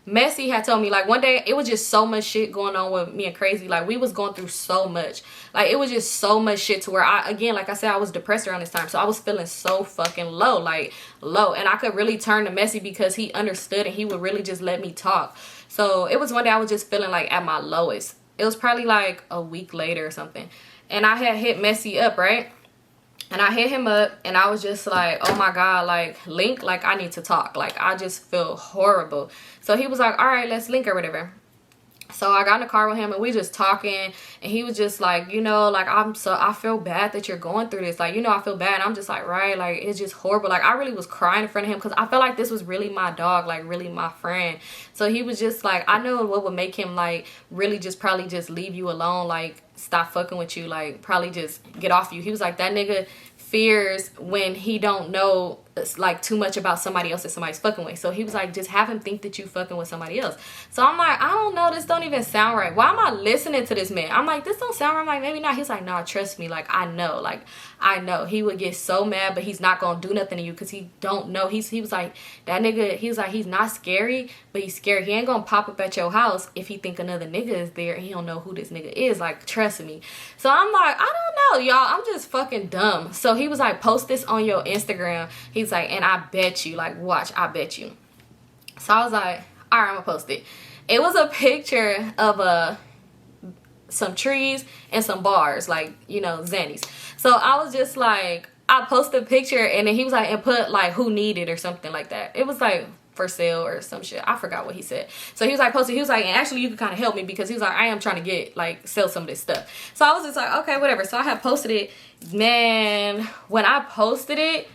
Messi had told me, like, one day, it was just so much shit going on with me and Crazy. Like, we was going through so much. Like, it was just so much shit to where again, like I said, I was depressed around this time. So I was feeling so fucking low, like, low. And I could really turn to Messi because he understood and he would really just let me talk. So it was one day I was just feeling like at my lowest. It was probably like a week later or something. And I had hit Messi up, right? And I hit him up and I was just like, oh my God, like, link, like, I need to talk. Like, I just feel horrible. So he was like, all right, let's link or whatever. So I got in the car with him and we just talking, and he was just like, you know, like, I feel bad that you're going through this. Like, you know, I feel bad. And I'm just like, right, like, it's just horrible. Like, I really was crying in front of him because I felt like this was really my dog, like, really my friend. So he was just like, I know what would make him, like, really just probably just leave you alone, like, stop fucking with you, like, probably just get off you. He was like, that nigga fears when he don't know like too much about somebody else that somebody's fucking with. So he was like, just have him think that you fucking with somebody else. So I'm like, I don't know, this don't even sound right. Why am I listening to this man? I'm like, this don't sound right. I'm like, maybe not. He's like, nah, trust me, like, I know, like, I know. He would get so mad, but he's not gonna do nothing to you because he don't know. He was like, that nigga, he was like, he's not scary, but he's scared. He ain't gonna pop up at your house if he think another nigga is there and he don't know who this nigga is. Like, trust me. So I'm like, I don't know, y'all, I'm just fucking dumb. So he was like, post this on your Instagram. He's like, and I bet you, like, watch, I bet you. So I was like, all right, I'm gonna post it. It was a picture of some trees and some bars, like, you know, Zannies. So I was just like, I posted a picture, and then he was like, and put like who needed or something like that. It was like for sale or some shit. I forgot what he said. So he was like posted, he was like, and actually you could kind of help me because he was like, I am trying to get like sell some of this stuff. So I was just like, okay, whatever. So I had posted it. Man, when I posted it,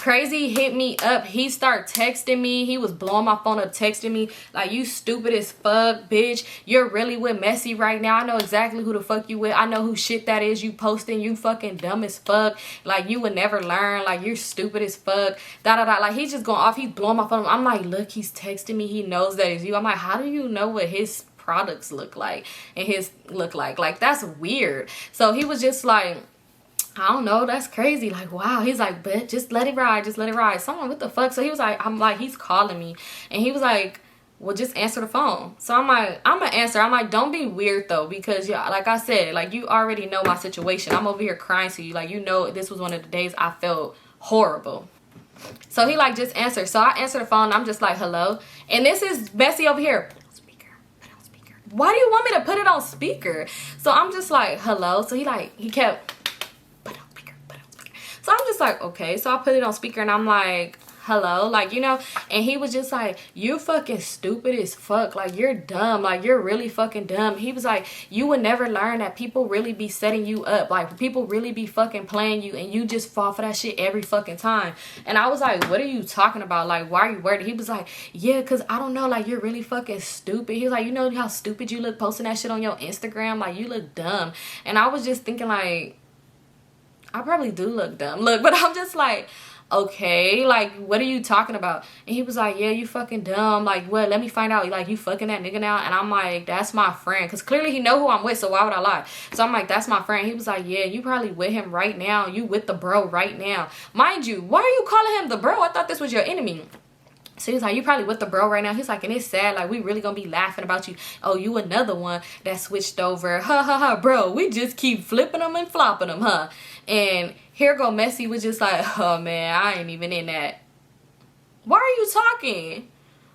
Crazy hit me up. He started texting me. He was blowing my phone up, texting me like, you stupid as fuck, bitch. You're really with Messi right now. I know exactly who the fuck you with. I know who shit that is you posting. You fucking dumb as fuck. Like, you would never learn. Like, you're stupid as fuck. Da da da. Like, he's just going off. He's blowing my phone up. I'm like, look, he's texting me. He knows that it's you. I'm like, how do you know what his products look like and his look like? Like, that's weird. So he was just like, I don't know, that's crazy. Like, wow. He's like, but just let it ride, just let it ride. So I'm like, what the fuck? So he was like, I'm like, he's calling me, and he was like, well, just answer the phone. So I'm like, I'm gonna answer. I'm like, don't be weird though, because yeah, like I said, like, you already know my situation. I'm over here crying to you, like, you know, this was one of the days I felt horrible. So he like, just answer. So I answer the phone. I'm just like, hello, and this is Messi over here. Put it on speaker. Put it on speaker. Why do you want me to put it on speaker? So I'm just like, hello. So he kept. So I'm just like, okay. So I put it on speaker, and I'm like, hello, like, you know. And he was just like, you fucking stupid as fuck. Like, you're dumb. Like, you're really fucking dumb. He was like, you would never learn that people really be setting you up. Like, people really be fucking playing you, and you just fall for that shit every fucking time. And I was like, what are you talking about? Like, why are you worried? He was like, yeah, because I don't know. Like, you're really fucking stupid. He was like, you know how stupid you look posting that shit on your Instagram? Like, you look dumb. And I was just thinking, like, I probably do look dumb. Look, but I'm just like, okay, like, what are you talking about? And he was like, yeah, you fucking dumb. Like, what? Let me find out. Like, you fucking that nigga now? And I'm like, that's my friend. Because clearly he know who I'm with, so why would I lie? So I'm like, that's my friend. He was like, yeah, you probably with him right now. You with the bro right now. Mind you, why are you calling him the bro? I thought this was your enemy. So he was like, you probably with the bro right now. He's like, and it's sad. Like, we really gonna be laughing about you. Oh, you another one that switched over. Ha ha ha, bro. We just keep flipping them and flopping them, huh? And here go Messi was just like, oh man, I ain't even in that. Why are you talking?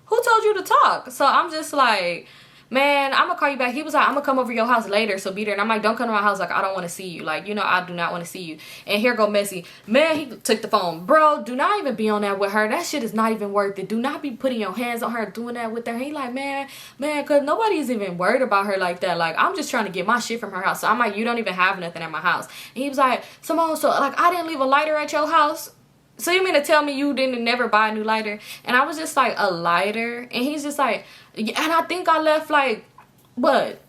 Who told you to talk? So I'm just like, man, I'm gonna call you back. He was like, I'm gonna come over your house later, so be there. And I'm like, don't come to my house. Like, I don't want to see you. Like, you know, I do not want to see you. And here go Messi. Man, he took the phone. Bro, do not even be on that with her. That shit is not even worth it. Do not be putting your hands on her, doing that with her. He like, man, because nobody's even worried about her like that. Like, I'm just trying to get my shit from her house. So I'm like, you don't even have nothing at my house. And he was like, Symone, so like, I didn't leave a lighter at your house. So you mean to tell me you didn't never buy a new lighter? And I was just like, a lighter? And he's just like, and I think I left like, what?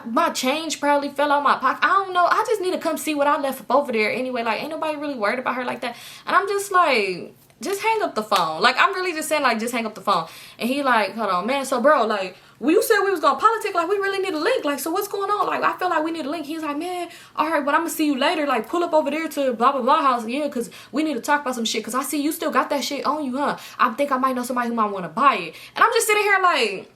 My change probably fell out my pocket. I don't know. I just need to come see what I left up over there anyway. Like, ain't nobody really worried about her like that. And I'm just like, just hang up the phone. Like, I'm really just saying, like, just hang up the phone. And he like, hold on, man. So, bro, like, you said we was gonna politic. Like, we really need a link. Like, so what's going on? Like, I feel like we need a link. He's like, man, all right, but I'm gonna see you later. Like, pull up over there to blah, blah, blah house. Yeah, because we need to talk about some shit. Because I see you still got that shit on you, huh? I think I might know somebody who might want to buy it. And I'm just sitting here like,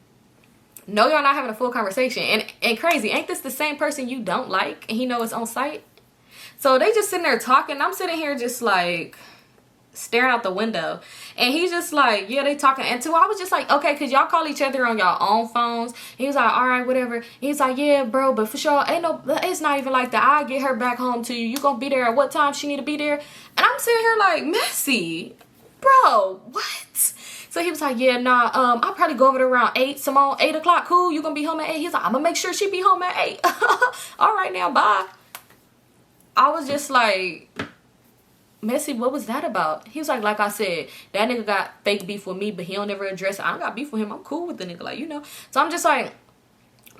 no, y'all not having a full conversation. And crazy, ain't this the same person you don't like and he know it's on site? So they just sitting there talking. I'm sitting here just like staring out the window. And he's just like, yeah, they talking. And too, I was just like, okay, because y'all call each other on your own phones. He was like, all right, whatever. He's like, yeah, bro, but for sure, it's not even like that. I'll get her back home to you. You gonna be there at what time she need to be there? And I'm sitting here like, Messi, bro, what? So he was like, yeah, nah, I'll probably go over there around 8. Symone, 8 o'clock, cool, you gonna be home at 8? He's like, I'm gonna make sure she be home at 8. All right, now, bye. I was just like, Messi, what was that about? He was like I said, that nigga got fake beef with me, but he don't ever address it. I don't got beef with him. I'm cool with the nigga, like, you know. So I'm just like,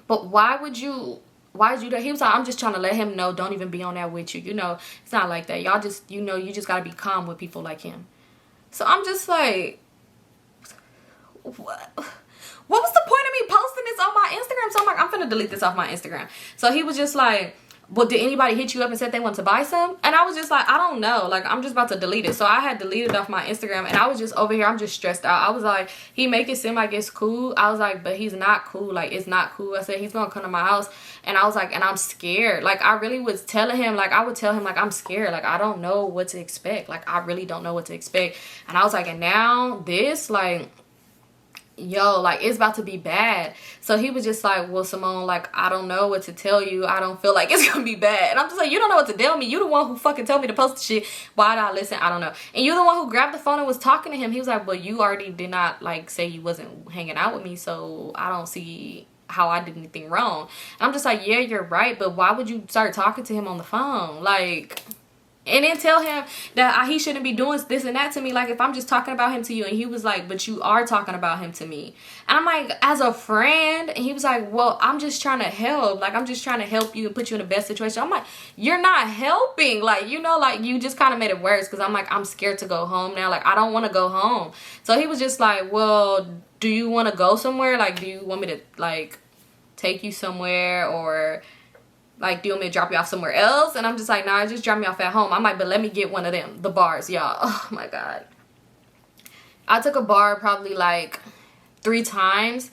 but why did you do? He was like, I'm just trying to let him know, don't even be on that with you. You know, it's not like that. Y'all just, you know, you just gotta be calm with people like him. So I'm just like, what was the point of me posting this on my Instagram? So I'm like, I'm finna delete this off my Instagram. So he was just like, well, did anybody hit you up and said they wanted to buy some? And I was just like, I don't know. Like, I'm just about to delete it. So I had deleted off my Instagram, and I was just over here. I'm just stressed out. I was like, he make it seem like it's cool. I was like, but he's not cool. Like, it's not cool. I said, he's going to come to my house. And I was like, and I'm scared. Like, I really was telling him, like, I would tell him, like, I'm scared. Like, I don't know what to expect. Like, I really don't know what to expect. And I was like, and now this, like, yo, like, it's about to be bad. So he was just like, well, Symone, like, I don't know what to tell you. I don't feel like it's gonna be bad. And I'm just like, you don't know what to tell me. You the one who fucking told me to post the shit. Why did I listen? I don't know. And you're the one who grabbed the phone and was talking to him. He was like, well, you already did not, like, say you wasn't hanging out with me, so I don't see how I did anything wrong. And I'm just like, yeah, you're right, but why would you start talking to him on the phone? Like, and then tell him that he shouldn't be doing this and that to me. Like, if I'm just talking about him to you. And he was like, but you are talking about him to me. And I'm like, as a friend. And he was like, well, I'm just trying to help. Like, I'm just trying to help you and put you in the best situation. I'm like, you're not helping. Like, you know, like, you just kind of made it worse. Because I'm like, I'm scared to go home now. Like, I don't want to go home. So he was just like, well, do you want to go somewhere? Like, do you want me to, like, take you somewhere? Or, like, do you want me to drop you off somewhere else? And I'm just like, nah, just drop me off at home. I'm like, but let me get one of them, the bars, y'all. Oh my God. I took a bar probably like 3 times.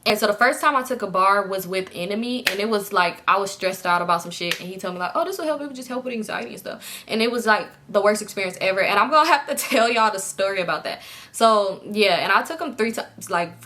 And so the first time I took a bar was with Enemy. And it was like, I was stressed out about some shit. And he told me like, oh, this will help. It would just help with anxiety and stuff. And it was like the worst experience ever. And I'm going to have to tell y'all the story about that. So yeah, and I took him 3 times, like,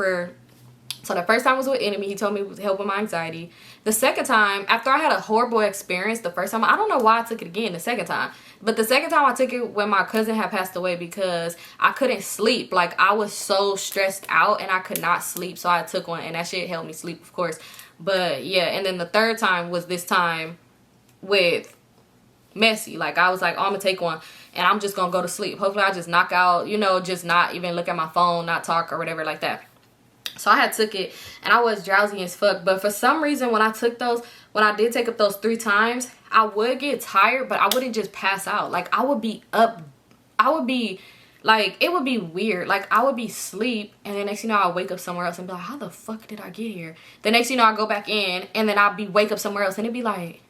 so the first time was with Enemy. He told me it would help with my anxiety. The second time, after I had a horrible experience the first time, I don't know why I took it again the second time. But the second time I took it when my cousin had passed away because I couldn't sleep. Like, I was so stressed out and I could not sleep. So I took one and that shit helped me sleep, of course. But yeah, and then the third time was this time with Messi. Like, I was like, oh, I'm going to take one and I'm just going to go to sleep. Hopefully I just knock out, you know, just not even look at my phone, not talk or whatever like that. So I had took it and I was drowsy as fuck. But for some reason when I took those, when I did take up those 3 times, I would get tired, but I wouldn't just pass out. Like, I would be up. I would be like, it would be weird. Like, I would be asleep and then next thing you know, I'll wake up somewhere else and be like, how the fuck did I get here? The next thing you know, I'll go back in and then I'll be wake up somewhere else and it'd be like,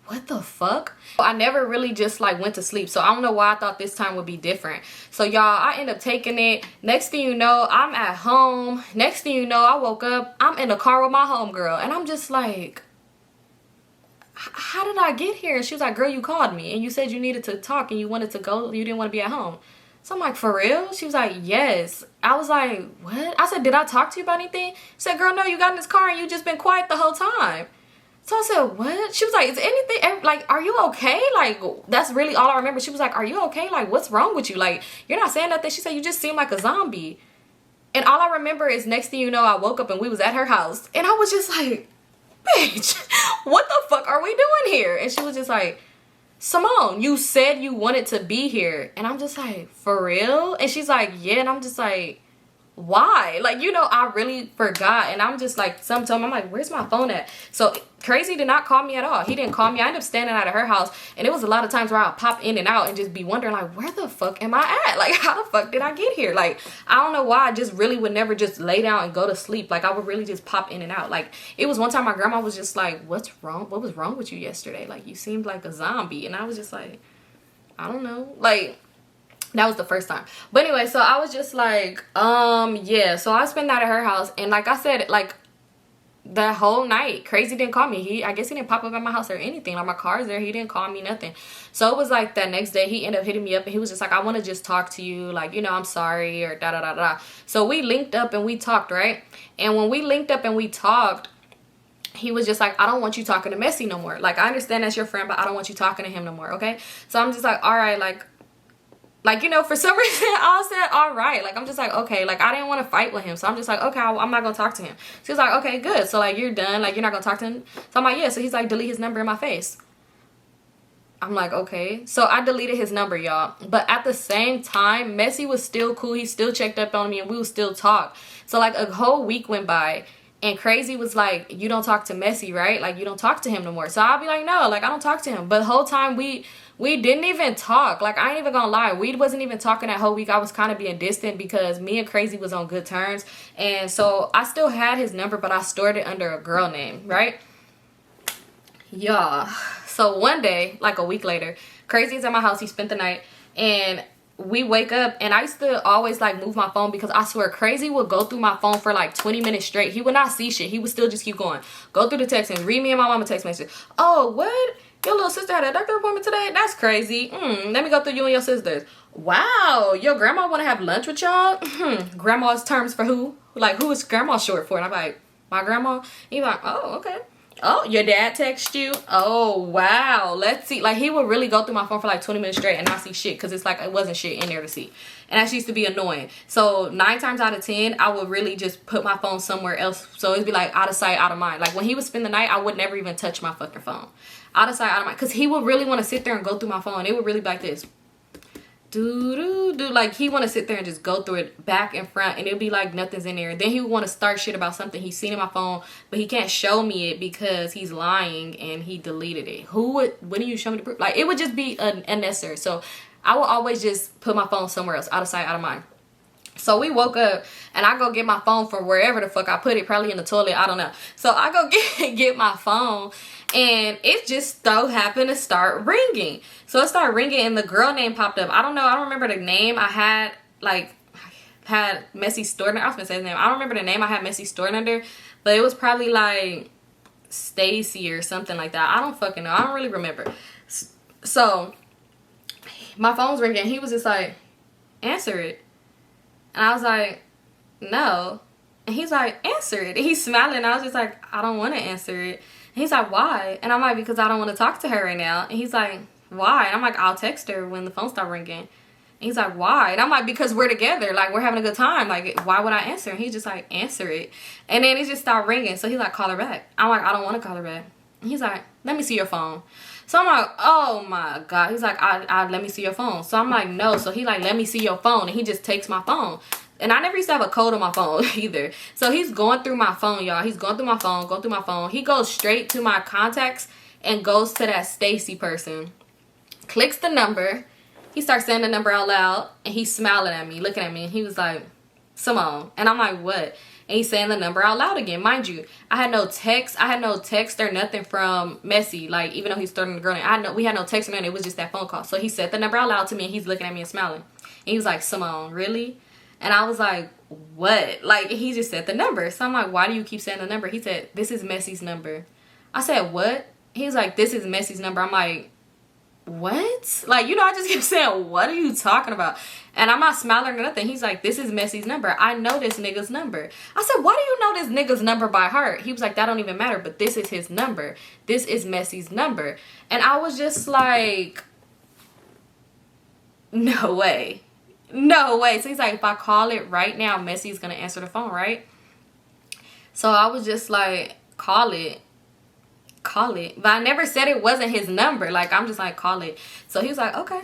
what the fuck? I never really just like went to sleep. So I don't know why I thought this time would be different. So y'all, I end up taking it. Next thing you know, I'm at home. Next thing you know, I woke up. I'm in the car with my homegirl. And I'm just like, how did I get here? And she was like, girl, you called me. And you said you needed to talk and you wanted to go. You didn't want to be at home. So I'm like, for real? She was like, yes. I was like, what? I said, did I talk to you about anything? She said, girl, no, you got in this car and you just been quiet the whole time. So I said, what? She was like, is anything, like, are you okay? Like, that's really all I remember. She was like, are you okay? Like, what's wrong with you? Like, you're not saying nothing. She said, you just seem like a zombie. And all I remember is next thing you know, I woke up and we was at her house. And I was just like, bitch, what the fuck are we doing here? And she was just like, Symone, you said you wanted to be here. And I'm just like, for real? And she's like, yeah. And I'm just like, why? Like, you know, I really forgot. And I'm just like, sometimes I'm like, where's my phone at? So Crazy did not call me at all. He didn't call me. I ended up standing out of her house and it was a lot of times where I'll pop in and out and just be wondering like, where the fuck am I at? Like, how the fuck did I get here? Like, I don't know why I just really would never just lay down and go to sleep. Like, I would really just pop in and out. Like, it was one time my grandma was just like, what's wrong? What was wrong with you yesterday? Like, you seemed like a zombie. And I was just like, I don't know. Like, that was the first time. But anyway, so I was just like, yeah. So I spent that at her house. And like I said, like, that whole night, Crazy didn't call me. I guess he didn't pop up at my house or anything. Like, my car's there. He didn't call me, nothing. So it was like that next day, he ended up hitting me up. And he was just like, I want to just talk to you. Like, you know, I'm sorry or da-da-da-da. So we linked up and we talked, right? And when we linked up and we talked, he was just like, I don't want you talking to Messi no more. Like, I understand that's your friend, but I don't want you talking to him no more, okay? So I'm just like, all right, like, Like, you know, for some reason, I said, all right. Like, I'm just like, okay. Like, I didn't want to fight with him. So I'm just like, okay, I'm not going to talk to him. So he's like, okay, good. So, like, you're done. Like, you're not going to talk to him? So I'm like, yeah. So he's like, delete his number in my face. I'm like, okay. So I deleted his number, y'all. But at the same time, Messi was still cool. He still checked up on me and we would still talk. So, like, a whole week went by. And Crazy was like, you don't talk to Messi, right? Like, you don't talk to him no more. So I'll be like, no, like, I don't talk to him. But the whole time we didn't even talk. Like, I ain't even gonna lie. We wasn't even talking that whole week. I was kind of being distant because me and Crazy was on good terms. And so I still had his number, but I stored it under a girl name, right? Yeah. So one day, like a week later, Crazy is at my house. He spent the night. And we wake up, and I used to always like move my phone because I swear Crazy would go through my phone for like 20 minutes straight. He would not see shit. He would still just keep going. Go through the text and read me and my mama text message. Oh, what? Your little sister had a doctor appointment today? That's crazy. Let me go through you and your sisters. Wow, your grandma want to have lunch with y'all? Grandma's terms for who? Like, who is grandma short for? And I'm like, my grandma? He's like, oh, okay. Oh, your dad text you? Oh, wow. Let's see. Like, he would really go through my phone for like 20 minutes straight and not see shit because it's like it wasn't shit in there to see. And that used to be annoying. So 9 times out of 10, I would really just put my phone somewhere else. So it'd be like out of sight, out of mind. Like, when he would spend the night, I would never even touch my fucking phone. Out of sight, out of mind. Because he would really want to sit there and go through my phone. It would really be like this. Like, he want to sit there and just go through it back and front, and it'll be like nothing's in there. Then he would want to start shit about something he's seen in my phone, but he can't show me it because he's lying and he deleted it. When do you show me the proof? Like, it would just be unnecessary. So I will always just put my phone somewhere else, out of sight, out of mind. So we woke up, and I go get my phone from wherever the fuck I put it, probably in the toilet, I don't know. So I go get my phone, and it just so happened to start ringing. So it started ringing, and the girl name popped up. I don't remember the name. I had Messi stored. I was gonna say his name. I don't remember the name I had Messi stored under, but it was probably like Stacy or something like that. I don't fucking know. I don't really remember. So my phone's ringing. He was just like, answer it. And I was like, no. And he's like, answer it. And he's smiling. And I was just like, I don't want to answer it. And he's like, why? And I'm like, because I don't want to talk to her right now. And he's like, why? And I'm like, I'll text her when the phone stops ringing. And he's like, why? And I'm like, because we're together. Like, we're having a good time. Like, why would I answer? And he's just like, answer it. And then it just stopped ringing. So he's like, call her back. I'm like, I don't want to call her back. And he's like, let me see your phone. So I'm like, oh my God. He's like, I let me see your phone. So I'm like, no. So he like, let me see your phone. And he just takes my phone. And I never used to have a code on my phone either. So he's going through my phone, y'all. He's going through my phone, going through my phone. He goes straight to my contacts and goes to that Stacy person. Clicks the number. He starts saying the number out loud. And he's smiling at me, looking at me. And he was like, Symone. And I'm like, what? And he's saying the number out loud again. Mind you, I had no text. I had no text or nothing from Messi. Like, even though he's starting the girl name, we had no text or nothing. It was just that phone call. So he said the number out loud to me. And he's looking at me and smiling. And he was like, Symone, really? And I was like, what? Like, he just said the number. So I'm like, why do you keep saying the number? He said, this is Messi's number. I said, what? He was like, this is Messi's number. I'm like, what? Like, you know, I just kept saying, what are you talking about? And I'm not smiling or nothing. He's like, this is Messi's number. I know this nigga's number. I said, why do you know this nigga's number by heart? He was like, that don't even matter, but this is his number. This is Messi's number. And I was just like, no way. No way. So he's like, if I call it right now, Messi's gonna answer the phone, right? So I was just like, call it. But I never said it wasn't his number. Like, I'm just like, call it. So he was like, okay.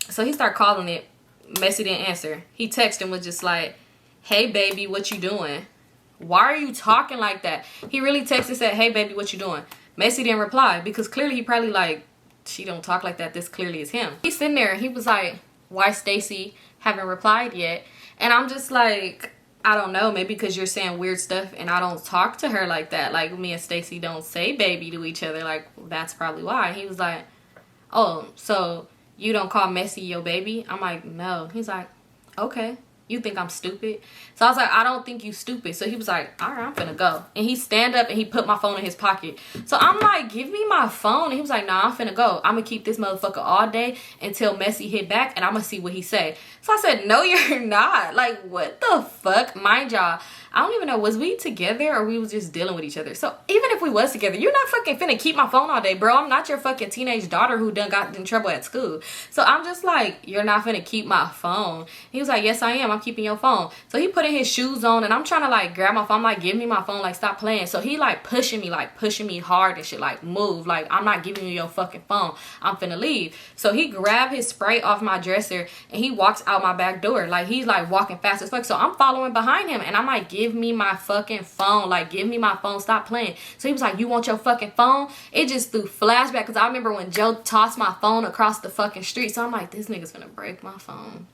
So he started calling it. Messi didn't answer. He texted and was just like, hey baby, what you doing? Why are you talking like that? He really texted and said, hey baby, what you doing? Messi didn't reply because clearly he probably like, she don't talk like that. This clearly is him. He's sitting there and he was like, why Stacy haven't replied yet? And I'm just like, I don't know, maybe because you're saying weird stuff and I don't talk to her like that. Like, me and Stacy don't say baby to each other. Like, that's probably why. He was like, oh, so you don't call Messi your baby? I'm like, no. He's like, okay. You think I'm stupid? So I was like, I don't think you stupid. So he was like, all right, I'm finna go. And he stand up and he put my phone in his pocket. So I'm like, give me my phone. And he was like, nah, I'm finna go. I'm gonna keep this motherfucker all day until Messi hit back and I'm gonna see what he say. So I said, no, you're not. Like, what the fuck? Mind y'all, I don't even know, was we together or we was just dealing with each other? So even if we was together, you're not fucking finna keep my phone all day, bro. I'm not your fucking teenage daughter who done got in trouble at school. So I'm just like, you're not finna keep my phone. He was like, yes I am, I'm keeping your phone. So he putting his shoes on and I'm trying to like grab my phone. I'm like, give me my phone, like stop playing. So he like pushing me hard and shit, like move, like I'm not giving you your fucking phone, I'm finna leave. So he grabbed his Sprite off my dresser and he walks out my back door. Like he's like walking fast as fuck. So I'm following behind him and I'm like, give me my fucking phone, like give me my phone, stop playing. So he was like, you want your fucking phone? It just threw flashback because I remember when Joe tossed my phone across the fucking street. So I'm like, this nigga's gonna break my phone.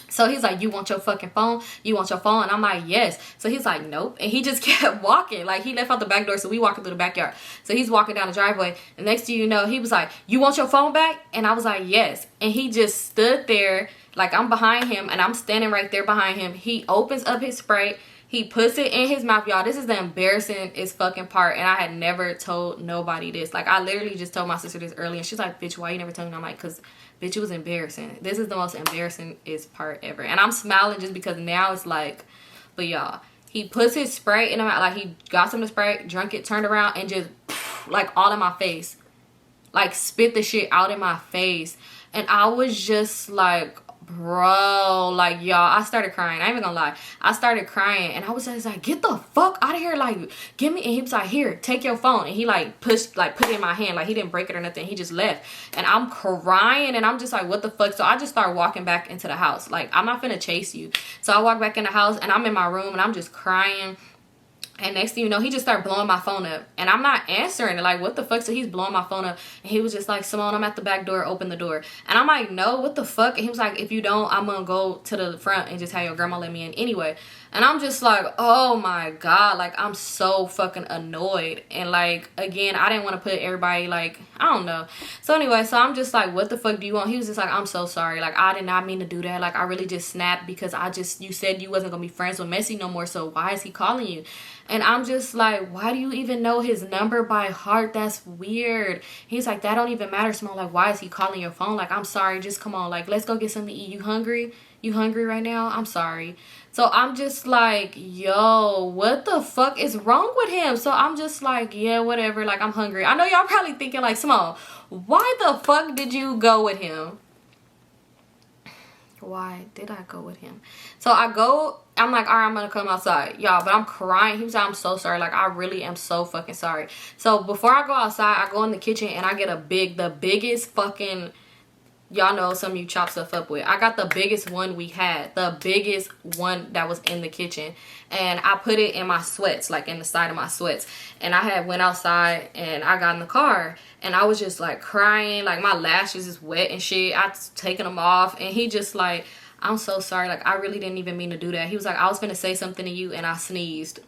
So he's like, you want your fucking phone? You want your phone? And I'm like, yes. So he's like, nope. And he just kept walking. Like, he left out the back door, so we walking through the backyard. So he's walking down the driveway. And next thing you know, he was like, you want your phone back? And I was like, yes. And he just stood there, like I'm behind him, and I'm standing right there behind him. He opens up his Sprite. He puts it in his mouth. Y'all, this is the embarrassing fucking part. And I had never told nobody this. Like, I literally just told my sister this earlier. And she's like, bitch, why you never told me? And I'm like, because, bitch, it was embarrassing. This is the most embarrassing part ever. And I'm smiling just because now it's like, but y'all, he puts his Sprite in his mouth. Like, he got some of the Sprite, drunk it, turned around, and just, like, all in my face. Like, spit the shit out in my face. And I was just like, bro, like, y'all, I started crying. I ain't even gonna lie. I started crying and I was just like, get the fuck out of here, like, give me. And he was like, here, take your phone. And he like pushed, like put it in my hand, like he didn't break it or nothing. He just left. And I'm crying and I'm just like, what the fuck? So I just started walking back into the house. Like, I'm not finna chase you. So I walk back in the house and I'm in my room and I'm just crying. And next thing you know, he just started blowing my phone up. And I'm not answering it. Like, what the fuck? So he's blowing my phone up. And he was just like, Symone, I'm at the back door. Open the door. And I'm like, no, what the fuck? And he was like, if you don't, I'm going to go to the front and just have your grandma let me in anyway. And I'm just like, oh my God. Like, I'm so fucking annoyed. And like, again, I didn't want to put everybody, like, I don't know. So anyway, so I'm just like, what the fuck do you want? He was just like, I'm so sorry. Like, I did not mean to do that. Like, I really just snapped because you said you wasn't going to be friends with Messi no more. So why is he calling you? And I'm just like, why do you even know his number by heart? That's weird. He's like, that don't even matter, Symone. Like, why is he calling your phone? Like, I'm sorry. Just come on. Like, let's go get something to eat. You hungry? You hungry right now? I'm sorry. So I'm just like, yo, what the fuck is wrong with him? So I'm just like, yeah, whatever. Like, I'm hungry. I know y'all probably thinking like, Symone, why the fuck did you go with him? Why did I go with him? So I'm like, all right, I'm gonna come outside, y'all, but I'm crying. He was like, I'm so sorry. Like, I really am so fucking sorry. So before I go outside, I go in the kitchen and I get the biggest fucking, y'all know some of you chop stuff up with. I got the biggest one we had, the biggest one that was in the kitchen, and I put it in my sweats, like in the side of my sweats. And I had went outside and I got in the car and I was just like crying, like my lashes is wet and shit. I taking them off, and he just like, I'm so sorry. Like, I really didn't even mean to do that. He was like, I was gonna say something to you and I sneezed.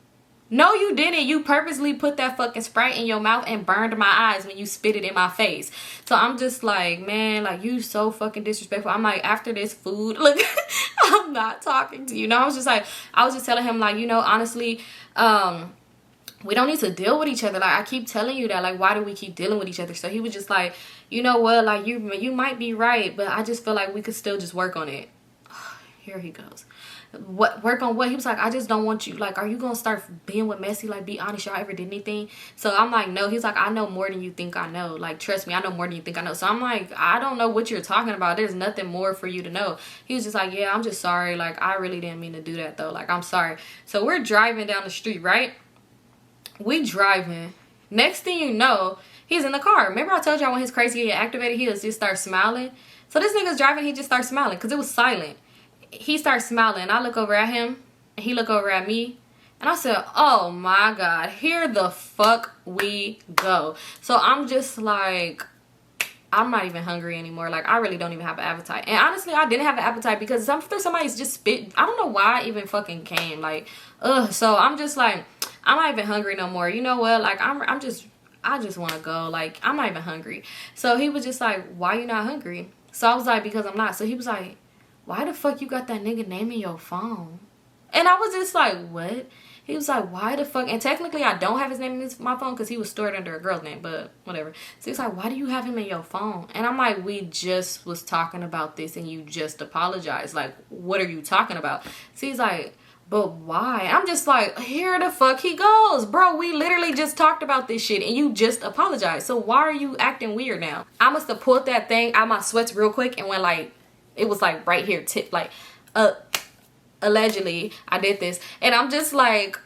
No, you didn't. You purposely put that fucking Sprite in your mouth and burned my eyes when you spit it in my face. So I'm just like, man, like, you so fucking disrespectful. I'm like, after this food, look, I'm not talking to you. No, I was just telling him, like, you know, honestly, we don't need to deal with each other. Like, I keep telling you that. Like, why do we keep dealing with each other? So he was just like, you know what? Like, you might be right, but I just feel like we could still just work on it. Here he goes. What, work on what? He was like, I just don't want you, like, are you gonna start being with Messi? Like, be honest, y'all ever did anything? So I'm like, no. He's like, I know more than you think I know. Like, trust me, I know more than you think I know. So I'm like, I don't know what you're talking about. There's nothing more for you to know. He was just like, yeah, I'm just sorry. Like, I really didn't mean to do that though. Like, I'm sorry. So we're driving down the street, right? We driving. Next thing you know, he's in the car. Remember I told y'all when his crazy get activated, he just start smiling? So this nigga's driving, he just starts smiling because it was silent. He starts smiling. I look over at him and he look over at me, and I said, oh my God, here the fuck we go. So I'm just like, I'm not even hungry anymore. Like, I really don't even have an appetite. And honestly, I didn't have an appetite because somebody's just spit. I don't know why I even fucking came. Like, ugh. So I'm just like, I'm not even hungry no more. You know what? Like, I just want to go. Like, I'm not even hungry. So he was just like, why you not hungry? So I was like, because I'm not. So he was like, why the fuck you got that nigga name in your phone? And I was just like, what? He was like, why the fuck? And technically, I don't have his name in my phone because he was stored under a girl's name, but whatever. So he's like, why do you have him in your phone? And I'm like, we just was talking about this and you just apologized. Like, what are you talking about? So he's like, but why? I'm just like, here the fuck he goes. Bro, we literally just talked about this shit and you just apologized. So why are you acting weird now? I must have pulled that thing out my sweats real quick and went like, it was like right here, tip, like, allegedly I did this. And I'm just like,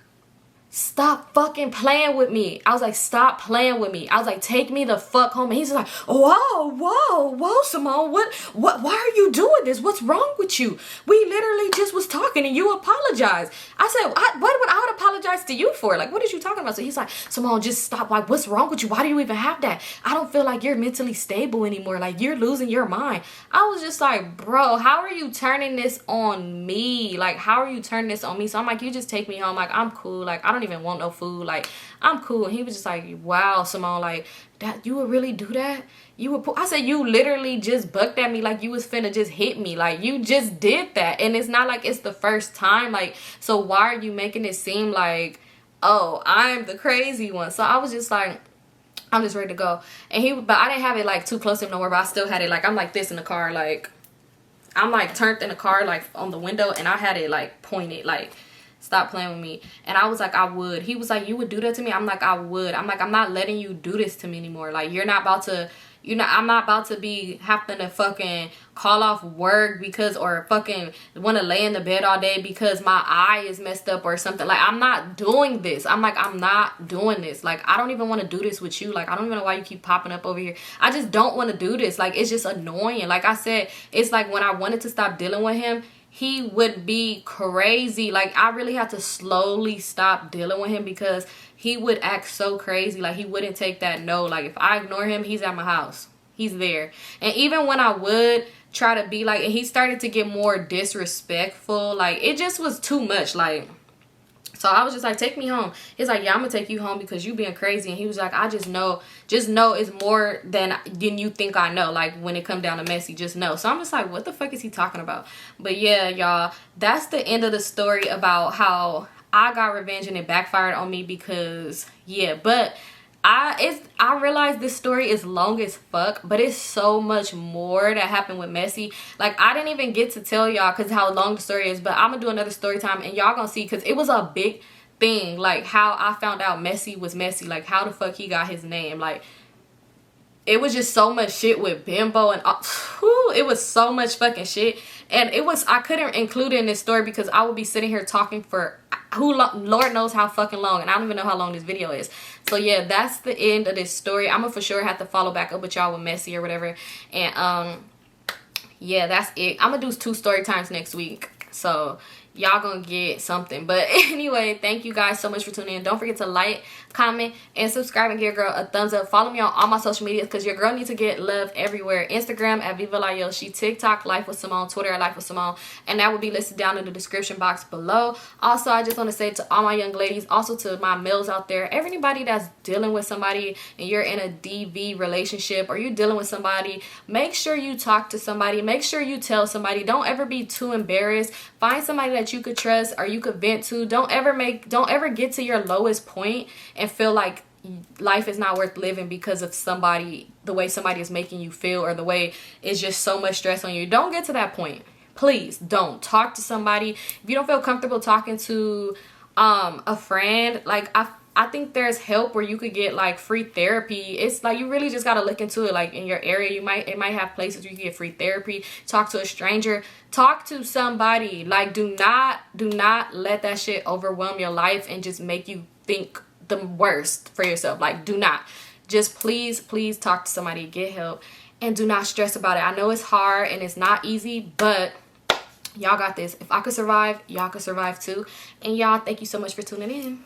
stop fucking playing with me. I was like, stop playing with me. I was like, take me the fuck home. And he's just like, whoa, Symone, what, why are you doing this? What's wrong with you? We literally just was talking and you apologized. I said, what would I apologize to you for? Like, what are you talking about? So he's like, Symone, just stop. Like, what's wrong with you? Why do you even have that? I don't feel like you're mentally stable anymore. Like, you're losing your mind. I was just like, bro, how are you turning this on me? Like, how are you turning this on me? So I'm like, you just take me home. Like, I'm cool. Like, I don't even want no food. Like, I'm cool. And he was just like, wow, Symone, like, that you would really do that? You would I said, you literally just bucked at me like you was finna just hit me. Like, you just did that. And it's not like it's the first time. Like, so why are you making it seem like, oh, I'm the crazy one? So I was just like, I'm just ready to go. And but I didn't have it like too close to him nowhere, but I still had it like, I'm like this in the car. Like, I'm like turned in the car, like on the window, and I had it like pointed, like, stop playing with me. And I was like, I would. He was like, you would do that to me? I'm like, I would. I'm like, I'm not letting you do this to me anymore. Like, you're not about to, I'm not about to be having to fucking call off work because, or fucking want to lay in the bed all day because my eye is messed up or something. Like, I'm not doing this. I'm like, I'm not doing this. Like, I don't even want to do this with you. Like, I don't even know why you keep popping up over here. I just don't want to do this. Like, it's just annoying. Like I said, it's like when I wanted to stop dealing with him, he would be crazy. Like, I really had to slowly stop dealing with him because he would act so crazy. Like, he wouldn't take that no. Like, if I ignore him, he's at my house. He's there. And even when I would try to be like, and he started to get more disrespectful. Like, it just was too much. Like, so I was just like, take me home. He's like, yeah, I'm gonna take you home because you being crazy. And he was like, I just know it's more than you think I know. Like, when it come down to Messi, just know. So I'm just like, what the fuck is he talking about? But yeah, y'all, that's the end of the story about how I got revenge and it backfired on me because, yeah, but I realize this story is long as fuck, but it's so much more that happened with Messi. Like, I didn't even get to tell y'all because how long the story is, but I'm gonna do another story time and y'all gonna see, because it was a big thing, like how I found out Messi was Messi, like how the fuck he got his name. Like, it was just so much shit with Bimbo and it was so much fucking shit. And I couldn't include it in this story because I would be sitting here talking for Lord knows how fucking long, and I don't even know how long this video is. So yeah, that's the end of this story. I'm gonna for sure have to follow back up with y'all with Messi or whatever. And yeah, that's it. I'm gonna do 2 story times next week, so y'all gonna get something. But anyway, thank you guys so much for tuning in. Don't forget to like, comment, and subscribe, and give your girl a thumbs up. Follow me on all my social media because your girl needs to get love everywhere. Instagram at Vivalayoshii, TikTok LifeWithSymone, Twitter at LifeWithSymone, and that will be listed down in the description box below. Also, I just want to say to all my young ladies, also to my males out there, everybody that's dealing with somebody and you're in a DV relationship or you're dealing with somebody, make sure you talk to somebody. Make sure you tell somebody. Don't ever be too embarrassed. Find somebody that you could trust or you could vent to. Don't ever get to your lowest point and feel like life is not worth living because of the way somebody is making you feel, or the way it's just so much stress on you. Don't get to that point. Please don't. Talk to somebody. If you don't feel comfortable talking to a friend, like I think there's help where you could get like free therapy. It's like you really just gotta look into it. Like in your area, it might have places where you can get free therapy. Talk to a stranger. Talk to somebody. Like, do not let that shit overwhelm your life and just make you think the worst for yourself. Like, do not. Just please talk to somebody, get help, and do not stress about it. I know it's hard and it's not easy, but y'all got this. If I could survive, y'all could survive too. And y'all, thank you so much for tuning in.